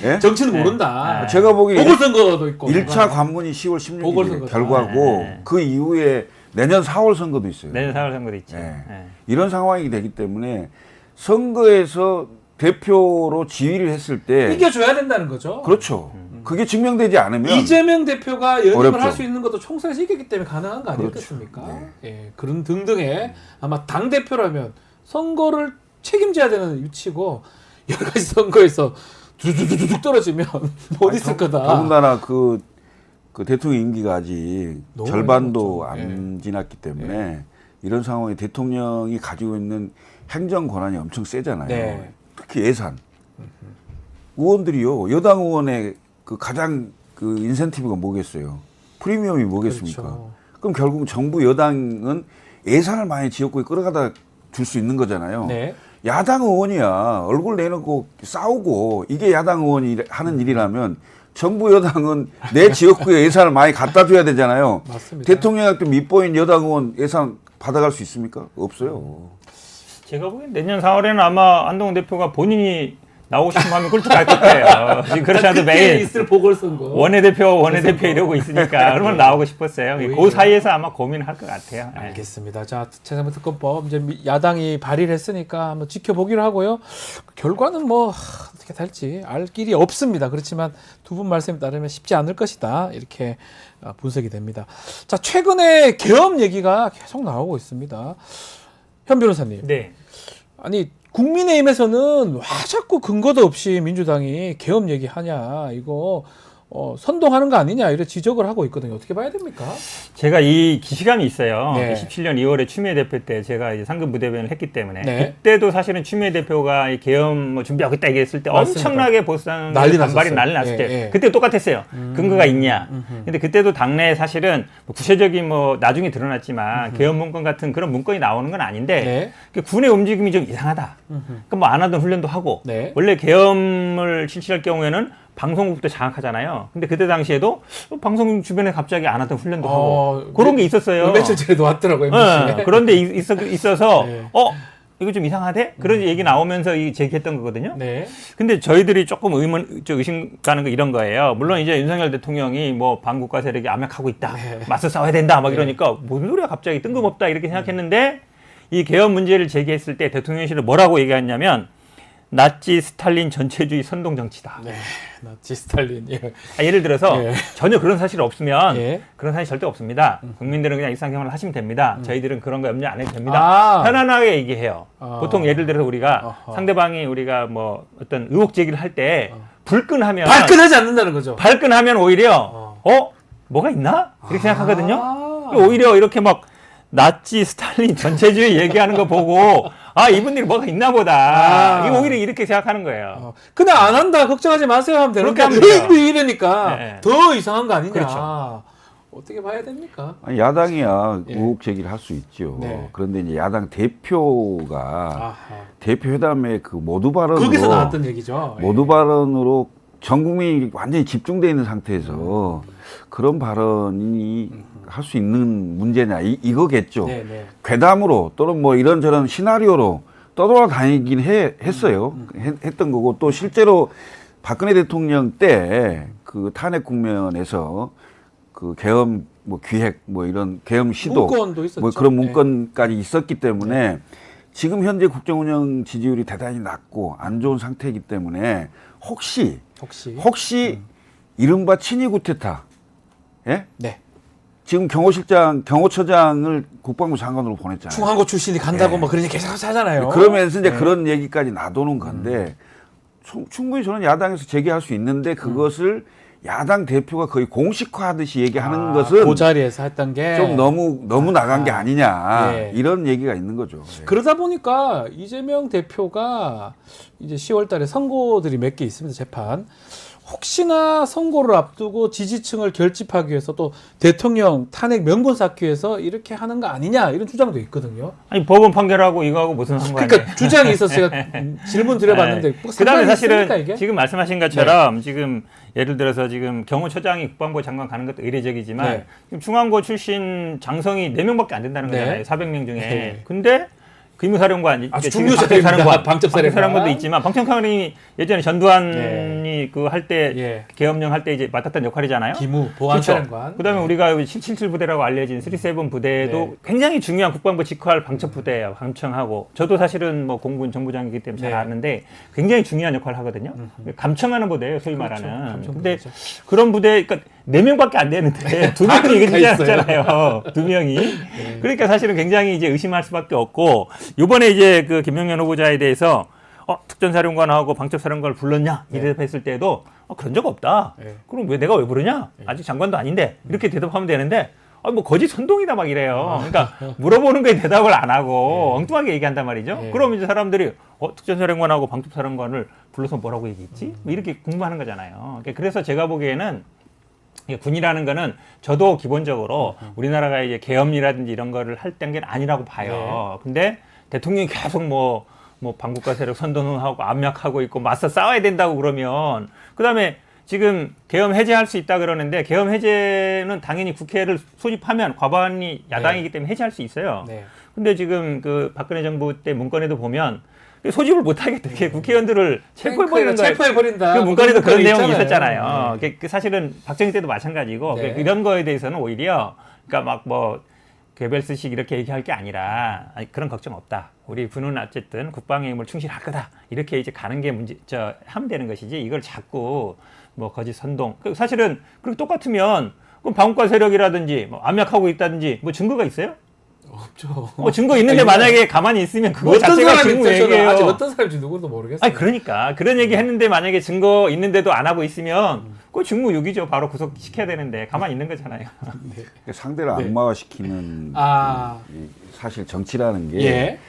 예? 정치는 모른다. 제가 보기에 보궐선거도 있고. 1차 관문이 10월 16일 보궐선거다. 결과고 네. 그 이후에 내년 4월 선거도 있어요. 내년 4월 선거도 있죠. 예. 예. 이런 상황이 되기 때문에 선거에서 대표로 지휘를 했을 때 이겨줘야 된다는 거죠. 그렇죠. 그게 증명되지 않으면 이재명 대표가 연임을 어렵죠. 할 수 있는 것도 총선에서 이겼기 때문에 가능한 거 아니겠습니까? 예, 그런 등등의 아마 당 대표라면 선거를 책임져야 되는 위치고 여러 가지 선거에서 두두두둑 떨어지면 못 있을 거다. 더군다나 그 대통령 임기가 아직 너무 절반도 많이 안 지났기 때문에 이런 상황에 대통령이 가지고 있는 행정 권한이 엄청 세잖아요. 네. 특히 예산. 의원들이요. 여당 의원의 그 가장 그 인센티브가 뭐겠어요? 프리미엄이 뭐겠습니까? 그렇죠. 그럼 결국 정부 여당은 예산을 많이 지역구에 끌어가다 줄 수 있는 거잖아요. 네. 야당 의원이야. 얼굴 내놓고 싸우고 이게 야당 의원이 하는 일이라면 정부 여당은 내 지역구에 예산을 많이 갖다 줘야 되잖아요. 맞습니다. 대통령한테 밑보인 여당 의원 예산 받아갈 수 있습니까? 없어요. 제가 보기엔 내년 4월에는 아마 한동훈 대표가 본인이 나오고 싶으면 하면 꿀떡 갈 것 같아요. 지금 그렇지 않아도 그때 매일 있을 보궐선거. 원내대표 이러고 있으니까 그러면 나오고 싶었어요. 그 사이에서 아마 고민을 할 것 같아요. 예. 알겠습니다. 자, 최상무 특검법 이제 야당이 발의를 했으니까 한번 지켜보기로 하고요. 결과는 뭐 어떻게 될지 알 길이 없습니다. 그렇지만 두 분 말씀에 따르면 쉽지 않을 것이다. 이렇게 분석이 됩니다. 자, 최근에 계엄 얘기가 계속 나오고 있습니다. 현 변호사님. 네. 아니 국민의힘에서는 와 자꾸 근거도 없이 민주당이 계엄 얘기하냐 이거 선동하는 거 아니냐 이런 지적을 하고 있거든요. 어떻게 봐야 됩니까? 제가 이 기시감이 있어요. 네. 17년 2월에 추미애 대표 때 제가 이제 상급 부대변을 했기 때문에 네. 그때도 사실은 추미애 대표가 이 계엄 뭐 준비하고 있다 얘기했을 때 맞습니다. 엄청나게 보수당 난리 반발이 났었어요. 난리 났을 예, 때 예. 그때 똑같았어요. 근거가 있냐. 근데 그때도 당내에 사실은 뭐 구체적인 뭐 나중에 드러났지만 계엄 문건 같은 그런 문건이 나오는 건 아닌데 네. 그 군의 움직임이 좀 이상하다. 그러니까 뭐 안 하던 훈련도 하고 네. 원래 계엄을 실시할 경우에는 방송국도 장악하잖아요. 근데 그때 당시에도 방송 주변에 갑자기 안 하던 훈련도 하고 그런 게 있었어요. 며칠 전에도 왔더라고요. MBC. 네, 그런데 있어서 네. 이거 좀 이상하대? 그런 얘기 나오면서 제기했던 거거든요. 네. 근데 저희들이 조금 의심 가는 거 이런 거예요. 물론 이제 윤석열 대통령이 뭐 반국가 세력이 암약하고 있다. 네. 맞서 싸워야 된다. 막 이러니까 뭔 소리야 갑자기 뜬금없다 이렇게 생각했는데 이 계엄 문제를 제기했을 때 대통령실은 뭐라고 얘기했냐면 나치 스탈린 전체주의 선동 정치다. 네. 나치 스탈린. 예. 예를 들어서 예. 전혀 그런 사실이 없으면 예. 그런 사실 절대 없습니다. 국민들은 그냥 일상생활을 하시면 됩니다. 저희들은 그런 거 염려 안 해도 됩니다. 아. 편안하게 얘기해요. 보통 예를 들어서 우리가 어허. 상대방이 우리가 뭐 어떤 의혹 제기를 할 때 불끈하면 발끈하지 않는다는 거죠. 발끈하면 오히려 뭐가 있나? 이렇게 생각하거든요. 아. 오히려 이렇게 막 나치 스탈린 전체주의 얘기하는 거 보고 이분들이 뭐가 있나 보다. 이거 오히려 이렇게 생각하는 거예요. 그냥 안 한다 걱정하지 마세요 하면 되는데 그렇게 하면 돼요. 이러니까 네. 더 이상한 거 아니냐. 그렇죠. 어떻게 봐야 됩니까? 아니, 야당이야 예. 의혹 제기를 할 수 있죠. 네. 그런데 이제 야당 대표가 아하. 대표 회담의 그 모두 발언으로 거기서 나왔던 얘기죠. 모두 발언으로 전 국민이 완전히 집중되어 있는 상태에서 그런 발언이 할 수 있는 문제냐 이거겠죠. 네, 네. 괴담으로 또는 뭐 이런저런 시나리오로 떠돌아다니긴 했어요. 했던 거고 또 실제로 박근혜 대통령 때 그 탄핵 국면에서 그 계엄 뭐 기획 뭐 이런 계엄 시도 문건도 있었죠. 뭐 그런 네. 문건까지 있었기 때문에 지금 현재 국정운영 지지율이 대단히 낮고 안 좋은 상태이기 때문에 혹시 이른바 친위 구테타, 예? 네. 지금 경호처장을 국방부 장관으로 보냈잖아요. 중앙고 출신이 간다고 네. 뭐 그런 얘기 계속 하잖아요. 그러면서 이제 그런 얘기까지 놔두는 건데 충분히 저는 야당에서 제기할 수 있는데 그것을 야당 대표가 거의 공식화하듯이 얘기하는 것은 그 자리에서 했던 게 좀 너무 나간 게 아니냐 예. 이런 얘기가 있는 거죠. 네. 그러다 보니까 이재명 대표가 이제 10월 달에 선고들이 몇 개 있습니다. 재판. 혹시나 선고를 앞두고 지지층을 결집하기 위해서 또 대통령 탄핵 명분 쌓기 위해서 이렇게 하는 거 아니냐 이런 주장도 있거든요. 아니 법원 판결하고 이거하고 무슨 상관이에요? 그러니까 주장이 있어서 제가 질문 드려봤는데 뭐 그다음에 상관이 사실은 있습니까, 이게? 지금 말씀하신 것처럼 지금 예를 들어서 지금 경호처장이 국방부 장관 가는 것도 의례적이지만 네. 지금 중앙고 출신 장성이 4명밖에 안 된다는 네. 거잖아요. 400명 중에. 네. 근데 기무사령관, 아주 지금 중요 사령관, 방첩사령관. 방첩사령관도 있지만 방청사령관이 예전에 전두환이 그 할 때 계엄령 할 때 이제 맡았던 역할이잖아요. 기무 보안사령관. 그렇죠. 그다음에 우리가 777 부대라고 알려진 37 부대도 굉장히 중요한 국방부 직후할 방첩 부대예요. 감청하고 저도 사실은 뭐 공군 정부장이기 때문에 잘 아는데 굉장히 중요한 역할을 하거든요. 감청하는 부대예요, 소위 말하는. 근데 그런 부대, 그러니까 4명밖에 안 되는데 2명이 이게 되지 않았잖아요. 2명이. 그러니까 사실은 굉장히 이제 의심할 수밖에 없고 이번에 이제 그 김용현 후보자에 대해서 특전사령관하고 방첩사령관을 불렀냐 이 대답했을 때도 그런 적 없다. 그럼 내가 왜 부르냐? 아직 장관도 아닌데 이렇게 대답하면 되는데 뭐 거짓 선동이다 막 이래요. 그러니까 물어보는 거에 대답을 안 하고 엉뚱하게 얘기한단 말이죠. 그럼 이제 사람들이 특전사령관하고 방첩사령관을 불러서 뭐라고 얘기했지? 뭐 이렇게 궁금하는 거잖아요. 그래서 제가 보기에는 군이라는 거는 저도 기본적으로 우리나라가 이제 계엄이라든지 이런 거를 할 단계는 아니라고 봐요. 근데 대통령이 계속 뭐 반국가 세력 선동하고 압력하고 있고 맞서 싸워야 된다고 그러면 그다음에 지금 계엄 해제할 수 있다 그러는데 계엄 해제는 당연히 국회를 소집하면 과반이 야당이기 때문에 해제할 수 있어요. 근데 지금 그 박근혜 정부 때 문건에도 보면 소집을 못 하겠대. 국회의원들을 체포해버리는 거예요. 체포해버린다. 그 문건에도 그런 내용이 있잖아요. 있었잖아요. 그 사실은 박정희 때도 마찬가지고 이런 거에 대해서는 오히려 그러니까 막 뭐 괴벨스식 이렇게 얘기할 게 아니라 그런 걱정 없다. 우리 군은 어쨌든 국방의 힘을 충실할 거다. 이렇게 이제 가는 게 하면 되는 것이지 이걸 자꾸 뭐 거짓 선동. 사실은 그렇게 똑같으면 그럼 반국가 세력이라든지 뭐 압력하고 있다든지 뭐 증거가 있어요? 없죠. 증거 있는데 만약에 가만히 있으면 그거 어떤 자체가 사람이 증거 있어요? 얘기예요. 아직 어떤 사람인지 누구도 모르겠어요. 그러니까 그런 얘기 했는데 만약에 증거 있는데도 안 하고 있으면 그거 직무유기죠. 바로 구속시켜야 되는데 가만히 있는 거잖아요. 상대를 악마화시키는 이 사실 정치라는 게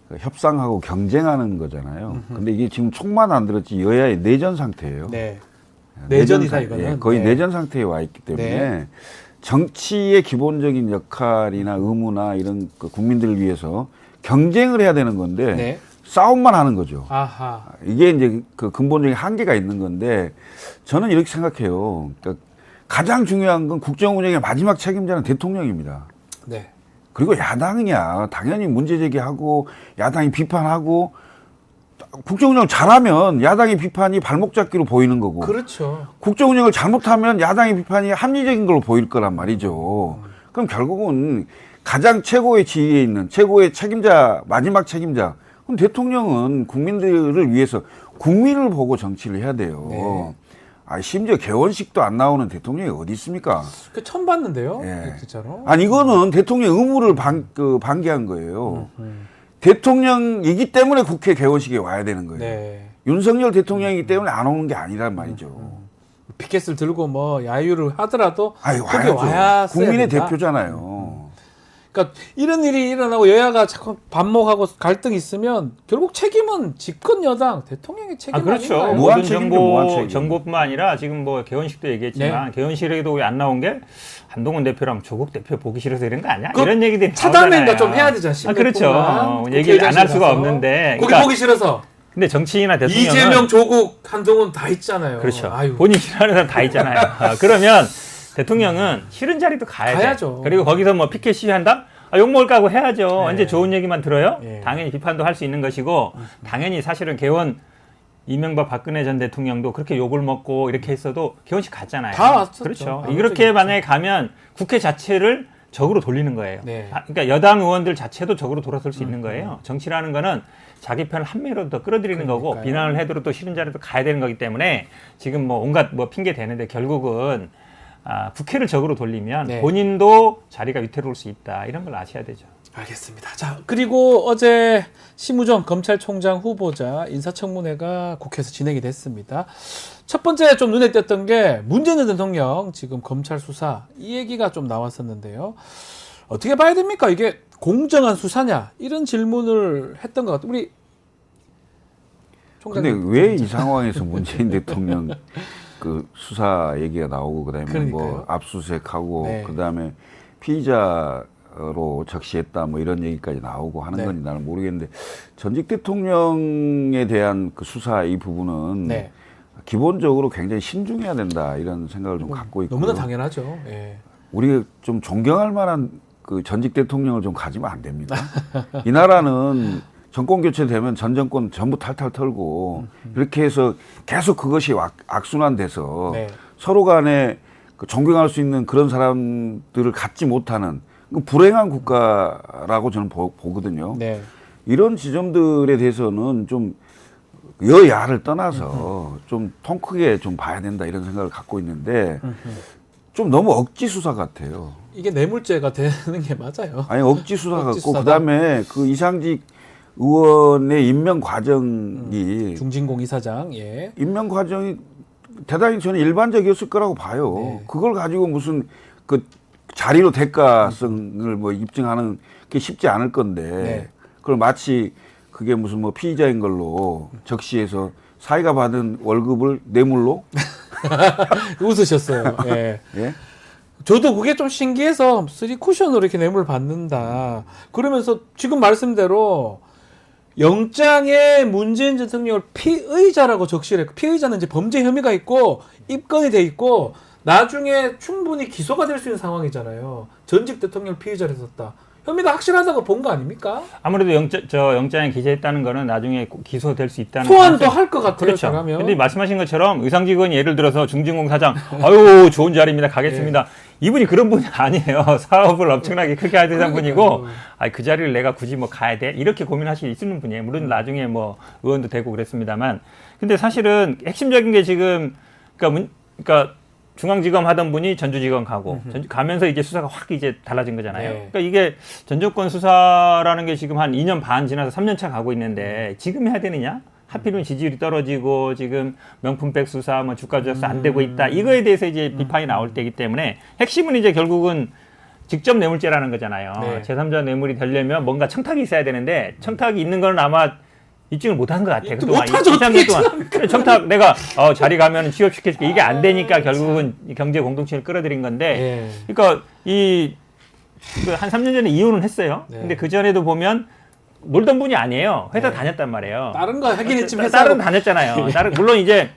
그 협상하고 경쟁하는 거잖아요. 근데 이게 지금 총만 안 들었지 여야의 내전 상태예요. 내전이다 상- 이거는. 거의 내전 상태에 와 있기 때문에 정치의 기본적인 역할이나 의무나 이런 그 국민들을 위해서 경쟁을 해야 되는 건데 싸움만 하는 거죠. 아하. 이게 이제 그 근본적인 한계가 있는 건데 저는 이렇게 생각해요. 그러니까 가장 중요한 건 국정 운영의 마지막 책임자는 대통령입니다. 그리고 야당이야 당연히 문제 제기하고 야당이 비판하고 국정 운영 잘하면 야당의 비판이 발목 잡기로 보이는 거고 그렇죠. 국정 운영을 잘못하면 야당의 비판이 합리적인 걸로 보일 거란 말이죠. 그럼 결국은 가장 최고의 지위에 있는 최고의 책임자, 마지막 책임자. 그럼 대통령은 국민들을 위해서 국민을 보고 정치를 해야 돼요. 심지어 개원식도 안 나오는 대통령이 어디 있습니까? 그 처음 봤는데요. 예. 진짜로. 아니 이거는 대통령 의무를 방기한 거예요. 대통령이기 때문에 국회 개원식에 와야 되는 거예요. 윤석열 대통령이기 때문에 안 오는 게 아니란 말이죠. 피켓을 들고 뭐 야유를 하더라도 와야죠. 와야 국민의 된다. 대표잖아요. 그러니까 이런 일이 일어나고 여야가 자꾸 반목하고 갈등이 있으면 결국 책임은 집권 여당 대통령의 책임 그렇죠. 아닌가요? 무한 모든 책임이죠, 무한 책임. 정부뿐만 아니라 지금 뭐 개원식도 얘기했지만 개원식에도 왜 안 나온 게 한동훈 대표랑 조국 대표 보기 싫어서 이런 거 아니야? 이런 얘기들이 차단인가 나오잖아요. 좀 해야 되잖아. 그렇죠. 얘기를 안 할 수가 없는데. 거기 보기 싫어서. 근데 정치인이나 대통령은 이재명, 조국, 한동훈 다 있잖아요. 그렇죠. 아유. 본인 싫어하는 사람 다 있잖아요. 그러면 대통령은 싫은 자리도 가야죠. 그리고 거기서 뭐 피켓 시위한다? 욕먹을 까고 해야죠. 언제 좋은 얘기만 들어요? 당연히 비판도 할 수 있는 것이고 당연히 사실은 개원 이명박 박근혜 전 대통령도 그렇게 욕을 먹고 이렇게 했어도 개원식 갔잖아요. 다 왔었죠. 그렇죠. 이렇게 만약에 가면 국회 자체를 적으로 돌리는 거예요. 그러니까 여당 의원들 자체도 적으로 돌아설 수 있는 거예요. 정치라는 거는 자기 편을 한 명이라도 더 끌어들이는 거고 비난을 해도 또 싫은 자리도 가야 되는 거기 때문에 지금 뭐 온갖 뭐 핑계 대는데 결국은 국회를 적으로 돌리면 본인도 자리가 위태로울 수 있다. 이런 걸 아셔야 되죠. 알겠습니다. 자, 그리고 어제 심우정 검찰총장 후보자 인사청문회가 국회에서 진행이 됐습니다. 첫 번째 좀 눈에 띄었던 게 문재인 대통령 지금 검찰 수사 이 얘기가 좀 나왔었는데요. 어떻게 봐야 됩니까? 이게 공정한 수사냐? 이런 질문을 했던 것 같아요. 우리 근데 왜 이 상황에서 문재인 대통령 그 수사 얘기가 나오고 그다음에 뭐 압수수색하고 그다음에 피의자로 적시했다 뭐 이런 얘기까지 나오고 하는 건 나는 모르겠는데 전직 대통령에 대한 그 수사 이 부분은 기본적으로 굉장히 신중해야 된다 이런 생각을 좀 갖고 있고요. 너무나 당연하죠. 우리가 좀 존경할 만한 그 전직 대통령을 좀 가지면 안 됩니다. 이 나라는 정권 교체되면 전 정권 전부 탈탈 털고 이렇게 해서 계속 그것이 악순환돼서 네. 서로 간에 그 존경할 수 있는 그런 사람들을 갖지 못하는 그 불행한 국가라고 저는 보거든요. 네. 이런 지점들에 대해서는 좀 여야를 떠나서 좀 통 크게 좀 봐야 된다 이런 생각을 갖고 있는데 좀 너무 억지 수사 같아요. 이게 뇌물죄가 되는 게 맞아요. 아니 억지 수사 억지 같고 수사다. 그다음에 그 이상직 의원의 임명 과정이 중진공 이사장, 예. 임명 과정이 대단히 저는 일반적이었을 거라고 봐요. 네. 그걸 가지고 무슨 그 자리로 대가성을 뭐 입증하는 게 쉽지 않을 건데 네. 그걸 마치 그게 무슨 뭐 피의자인 걸로 적시해서 사회가 받은 월급을 뇌물로 웃으셨어요. 예. 예? 저도 그게 좀 신기해서 쓰리 쿠션으로 이렇게 뇌물 받는다. 그러면서 지금 말씀대로 영장에 문재인 대통령을 피의자라고 적시를 했고, 피의자는 이제 범죄 혐의가 있고 입건이 돼 있고 나중에 충분히 기소가 될 수 있는 상황이잖아요. 전직 대통령 피의자를 했었다. 혐의가 확실하다고 본 거 아닙니까? 아무래도 영장에 기재했다는 거는 나중에 기소될 수 있다는 소환도 할 것 같아요. 그렇죠. 잘하면. 근데 말씀하신 것처럼 의상직원 예를 들어서 중진공 사장, 아유 좋은 자리입니다, 가겠습니다. 이분이 그런 분이 아니에요. 사업을 엄청나게 크게 하던 분이고, 그 자리를 내가 굳이 뭐 가야 돼? 이렇게 고민하실 수 있는 분이에요. 물론 나중에 뭐 의원도 되고 그랬습니다만, 근데 사실은 핵심적인 게 지금 그러니까 중앙지검 하던 분이 전주지검 가고 가면서 이제 수사가 확 이제 달라진 거잖아요. 네. 그러니까 이게 전 정권 수사라는 게 지금 한 2년 반 지나서 3년 차 가고 있는데 지금 해야 되느냐? 하필이면 지지율이 떨어지고 지금 명품백 수사, 뭐 주가 조작 안 되고 있다. 이거에 대해서 이제 비판이 나올 때이기 때문에 핵심은 이제 결국은 직접 뇌물죄라는 거잖아요. 네. 제3자 뇌물이 되려면 뭔가 청탁이 있어야 되는데 청탁이 있는 건 아마 입증을 못한 것 같아요. 그동안 못하죠. 2-3년 동안 청탁 내가 자리 가면 취업시켜줄게 이게 안 되니까 결국은 경제 공동체를 끌어들인 건데, 예. 그러니까 한 3년 전에 이혼은 했어요. 네. 근데 그 전에도 보면 놀던 분이 아니에요. 회사 다녔단 말이에요. 다른 거 하긴 했지만 딸은 다녔잖아요. 딸은 물론 이제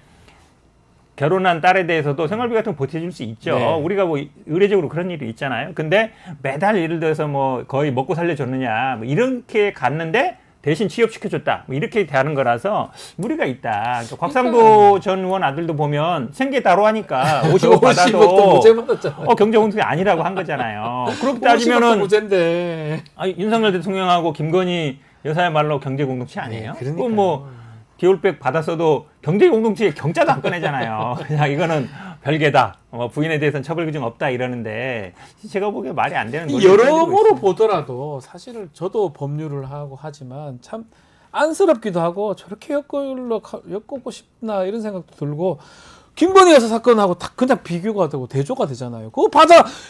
결혼한 딸에 대해서도 생활비 같은 거 보태줄 수 있죠. 네. 우리가 뭐 의례적으로 그런 일이 있잖아요. 근데 매달 예를 들어서 뭐 거의 먹고 살려줬느냐 뭐 이렇게 갔는데 대신 취업시켜줬다. 뭐 이렇게 대하는 거라서 무리가 있다. 그러니까 곽상도 전 의원 아들도 보면 생계 다로 하니까 50억 50억 도 받아도 무죄 받았잖아요. 경제공동이 아니라고 한 거잖아요. 그렇게 50억 도 따지면은 무죄인데. 윤석열 대통령하고 김건희 여사야말로 경제공동체 아니에요? 네, 그러니까요. 그건 뭐 디올백 받았어도 경제공동체에 경자도 안 꺼내잖아요. 그냥 이거는 별개다. 부인에 대해서는 처벌 규정 없다 이러는데 제가 보기에 말이 안 되는 논리를 가지고 여러모로 있습니다. 보더라도 사실은 저도 법률을 하고 하지만 참 안쓰럽기도 하고 저렇게 엮고 싶나 이런 생각도 들고, 김건희 여사 사건하고 다 그냥 비교가 되고 대조가 되잖아요. 그거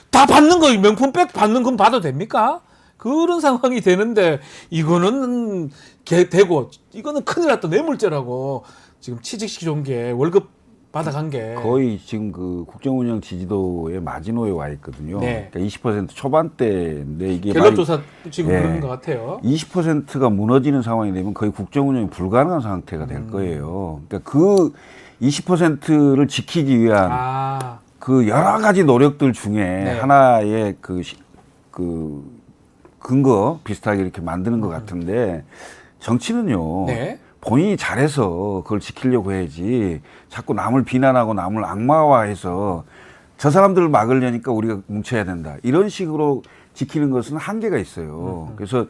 다 받는 거, 명품백 받는 건 받아도 됩니까? 그런 상황이 되는데 이거는 되고 이거는 큰일 났다, 뇌물죄라고 지금 취직시켜 준 게 월급 받아간 게 거의 지금 그 국정운영 지지도의 마지노에 와 있거든요. 네. 그러니까 20% 초반대인데 이게 갤럽조사 지금 예. 그런 것 같아요. 20%가 무너지는 상황이 되면 거의 국정운영이 불가능한 상태가 될 거예요. 그러니까 그 20%를 지키기 위한 그 여러 가지 노력들 중에 네. 하나의 그 근거 비슷하게 이렇게 만드는 것 같은데, 정치는요. 네. 본인이 잘해서 그걸 지키려고 해야지 자꾸 남을 비난하고 남을 악마화해서 저 사람들을 막으려니까 우리가 뭉쳐야 된다, 이런 식으로 지키는 것은 한계가 있어요. 그래서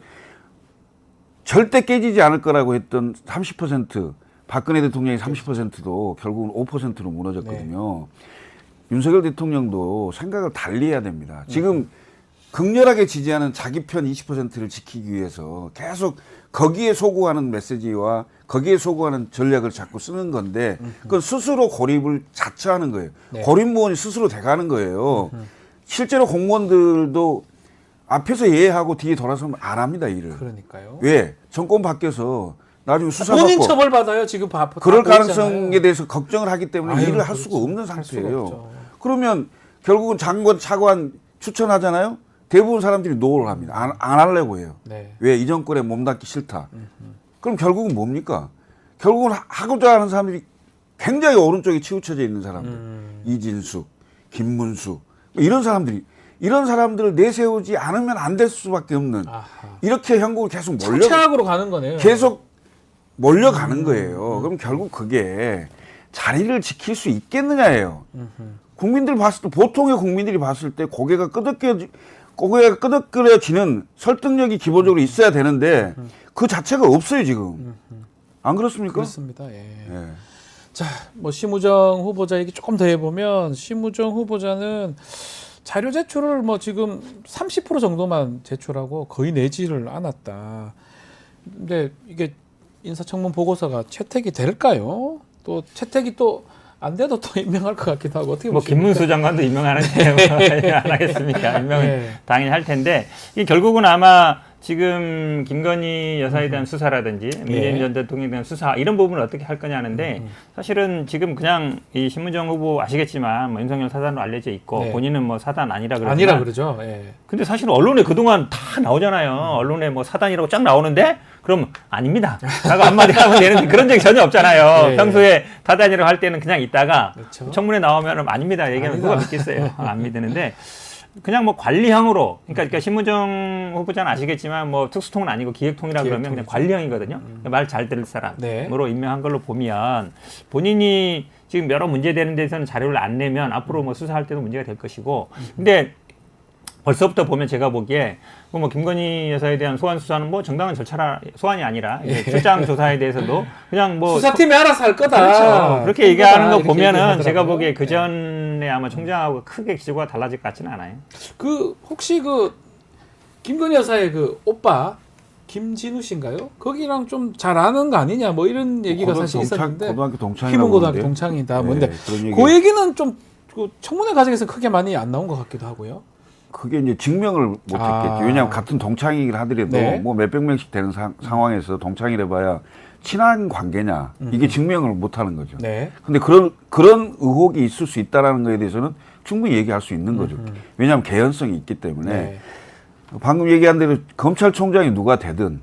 절대 깨지지 않을 거라고 했던 30%, 박근혜 대통령의 30%도 결국은 5%로 무너졌거든요. 윤석열 대통령도 생각을 달리 해야 됩니다. 지금 극렬하게 지지하는 자기 편 20%를 지키기 위해서 계속 거기에 소구하는 메시지와 거기에 소구하는 전략을 자꾸 쓰는 건데, 그건 스스로 고립을 자처하는 거예요. 네. 고립무원이 스스로 돼가는 거예요. 실제로 공무원들도 앞에서 예하고 뒤에 돌아서면 안 합니다, 일을. 그러니까요. 왜? 정권 바뀌어서 나중에 본인 수사받고 처벌 받아요. 지금 그럴 다 보이잖아요. 가능성에 대해서 걱정을 하기 때문에 아유, 일을 할 그렇죠. 수가 없는 할 수가 상태예요. 없죠. 그러면 결국은 장관, 차관 추천하잖아요. 대부분 사람들이 노를 합니다. 안 하려고 해요. 네. 왜? 이 정권에 몸담기 싫다. 그럼 결국은 뭡니까? 결국은 하고자 하는 사람들이 굉장히 오른쪽에 치우쳐져 있는 사람들. 이진숙, 김문수, 이런 사람들이 이런 사람들을 내세우지 않으면 안 될 수밖에 없는 아하. 이렇게 형국을 계속 착착으로 가는 거네요. 계속 몰려가는 거예요. 그럼 결국 그게 자리를 지킬 수 있겠느냐예요. 국민들 봤을 때 보통의 국민들이 봤을 때 고개가 끄덕거려지는 설득력이 기본적으로 있어야 되는데 그 자체가 없어요 지금. 안 그렇습니까? 그렇습니다. 예. 예. 자, 뭐 심우정 후보자 얘기 조금 더 해보면 심우정 후보자는 자료 제출을 뭐 지금 30% 정도만 제출하고 거의 내지를 않았다. 근데 이게 인사청문 보고서가 채택이 될까요? 또 채택이 또 안 돼도 또 임명할 것 같기도 하고 어떻게 뭐 보십니까? 김문수 장관도 임명하는데 안 하겠습니까? 임명은 네. 당연히 할 텐데 이게 결국은 아마 지금 김건희 여사에 대한 수사라든지 문재인 전 대통령에 대한 수사 이런 부분을 어떻게 할 거냐 하는데 사실은 지금 그냥 이 심우정 후보 아시겠지만 뭐 윤석열 사단으로 알려져 있고 네. 본인은 뭐 사단 아니라 그러지만 아니라 그러죠. 예. 근데 사실 언론에 그동안 다 나오잖아요. 언론에 뭐 사단이라고 쫙 나오는데 그럼 아닙니다. 라고 한마디 하면 되는데 그런 적이 전혀 없잖아요. 예. 평소에 사단이라고 할 때는 그냥 있다가 그렇죠. 청문회 나오면 아닙니다. 얘기하면 누가 믿겠어요. 안 믿는데 그냥 뭐 관리형으로 그러니까 심우정 후보자는 아시겠지만 뭐 특수통은 아니고 기획통이라 그러면 그냥 기획통이죠. 관리형이거든요. 말 잘 들을 사람으로 네. 임명한 걸로 보면 본인이 지금 여러 문제되는 데서는 자료를 안 내면 앞으로 뭐 수사할 때도 문제가 될 것이고 근데 벌써부터 보면 제가 보기에 뭐 김건희 여사에 대한 소환 수사는 뭐 정당한 절차라 소환이 아니라 이제 출장 조사에 대해서도 그냥 뭐 수사팀이 알아서 할 거다. 그렇죠. 그렇게 얘기하는 거 이렇게 보면은 얘기하더라고요. 제가 보기에 그 전에 아마 총장하고 크게 기조가 달라질 것 같지는 않아요. 그 혹시 그 김건희 여사의 그 오빠 김진우 씨인가요? 거기랑 좀 잘 아는 거 아니냐 뭐 이런 얘기가 사실 있었는데 고등학교 동창이라고 희문고등학교 그러는데. 동창이다. 네, 뭔데 그런 얘기. 그 얘기는 좀 그 청문회 과정에서 크게 많이 안 나온 것 같기도 하고요. 그게 이제 증명을 못 아. 했겠죠. 왜냐하면 같은 동창이긴 하더라도 네. 뭐 몇백 명씩 되는 상황에서 동창이라 봐야 친한 관계냐 이게 증명을 못 하는 거죠. 네. 근데 그런 의혹이 있을 수 있다라는 거에 대해서는 충분히 얘기할 수 있는 거죠. 왜냐하면 개연성이 있기 때문에 네. 방금 얘기한 대로 검찰총장이 누가 되든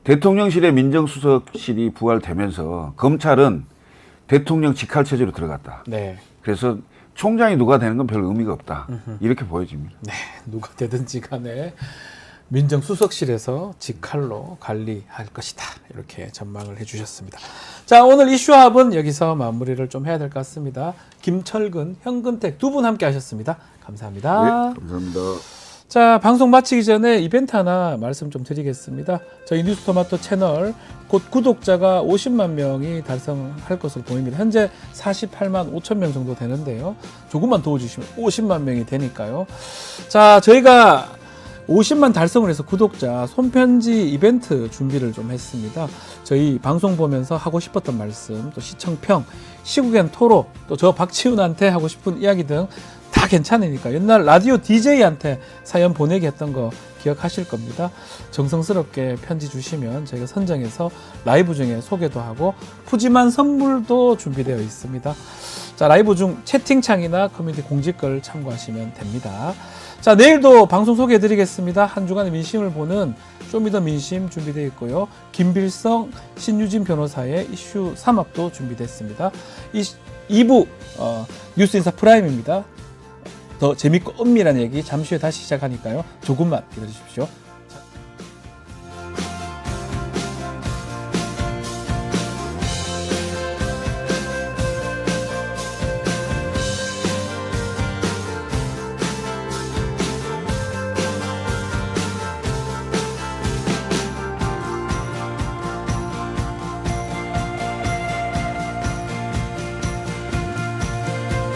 대통령실의 민정수석실이 부활되면서 검찰은 대통령 직할 체제로 들어갔다. 네. 그래서 총장이 누가 되는 건 별 의미가 없다. 이렇게 보여집니다. 네. 누가 되든지 간에 민정수석실에서 직할로 관리할 것이다. 이렇게 전망을 해주셨습니다. 자, 오늘 이슈합은 여기서 마무리를 좀 해야 될 것 같습니다. 김철근, 현근택 두 분 함께 하셨습니다. 감사합니다. 네, 감사합니다. 자, 방송 마치기 전에 이벤트 하나 말씀 좀 드리겠습니다. 저희 뉴스토마토 채널 곧 구독자가 50만 명이 달성할 것으로 보입니다. 현재 48만 5천 명 정도 되는데요. 조금만 도와주시면 50만 명이 되니까요. 자, 저희가 50만 달성을 해서 구독자 손편지 이벤트 준비를 좀 했습니다. 저희 방송 보면서 하고 싶었던 말씀, 또 시청평, 시국엔 토로, 또 저 박치훈한테 하고 싶은 이야기 등 다 괜찮으니까 옛날 라디오 DJ한테 사연 보내기 했던 거 기억하실 겁니다. 정성스럽게 편지 주시면 저희가 선정해서 라이브 중에 소개도 하고 푸짐한 선물도 준비되어 있습니다. 자, 라이브 중 채팅창이나 커뮤니티 공지글 참고하시면 됩니다. 자, 내일도 방송 소개해 드리겠습니다. 한 주간의 민심을 보는 쇼미더 민심 준비되어 있고요. 김빌성, 신유진 변호사의 이슈 3합도 준비됐습니다. 2부 뉴스인사 프라임입니다. 더 재밌고 은밀한 얘기 잠시 후에 다시 시작하니까요. 조금만 기다려 주십시오.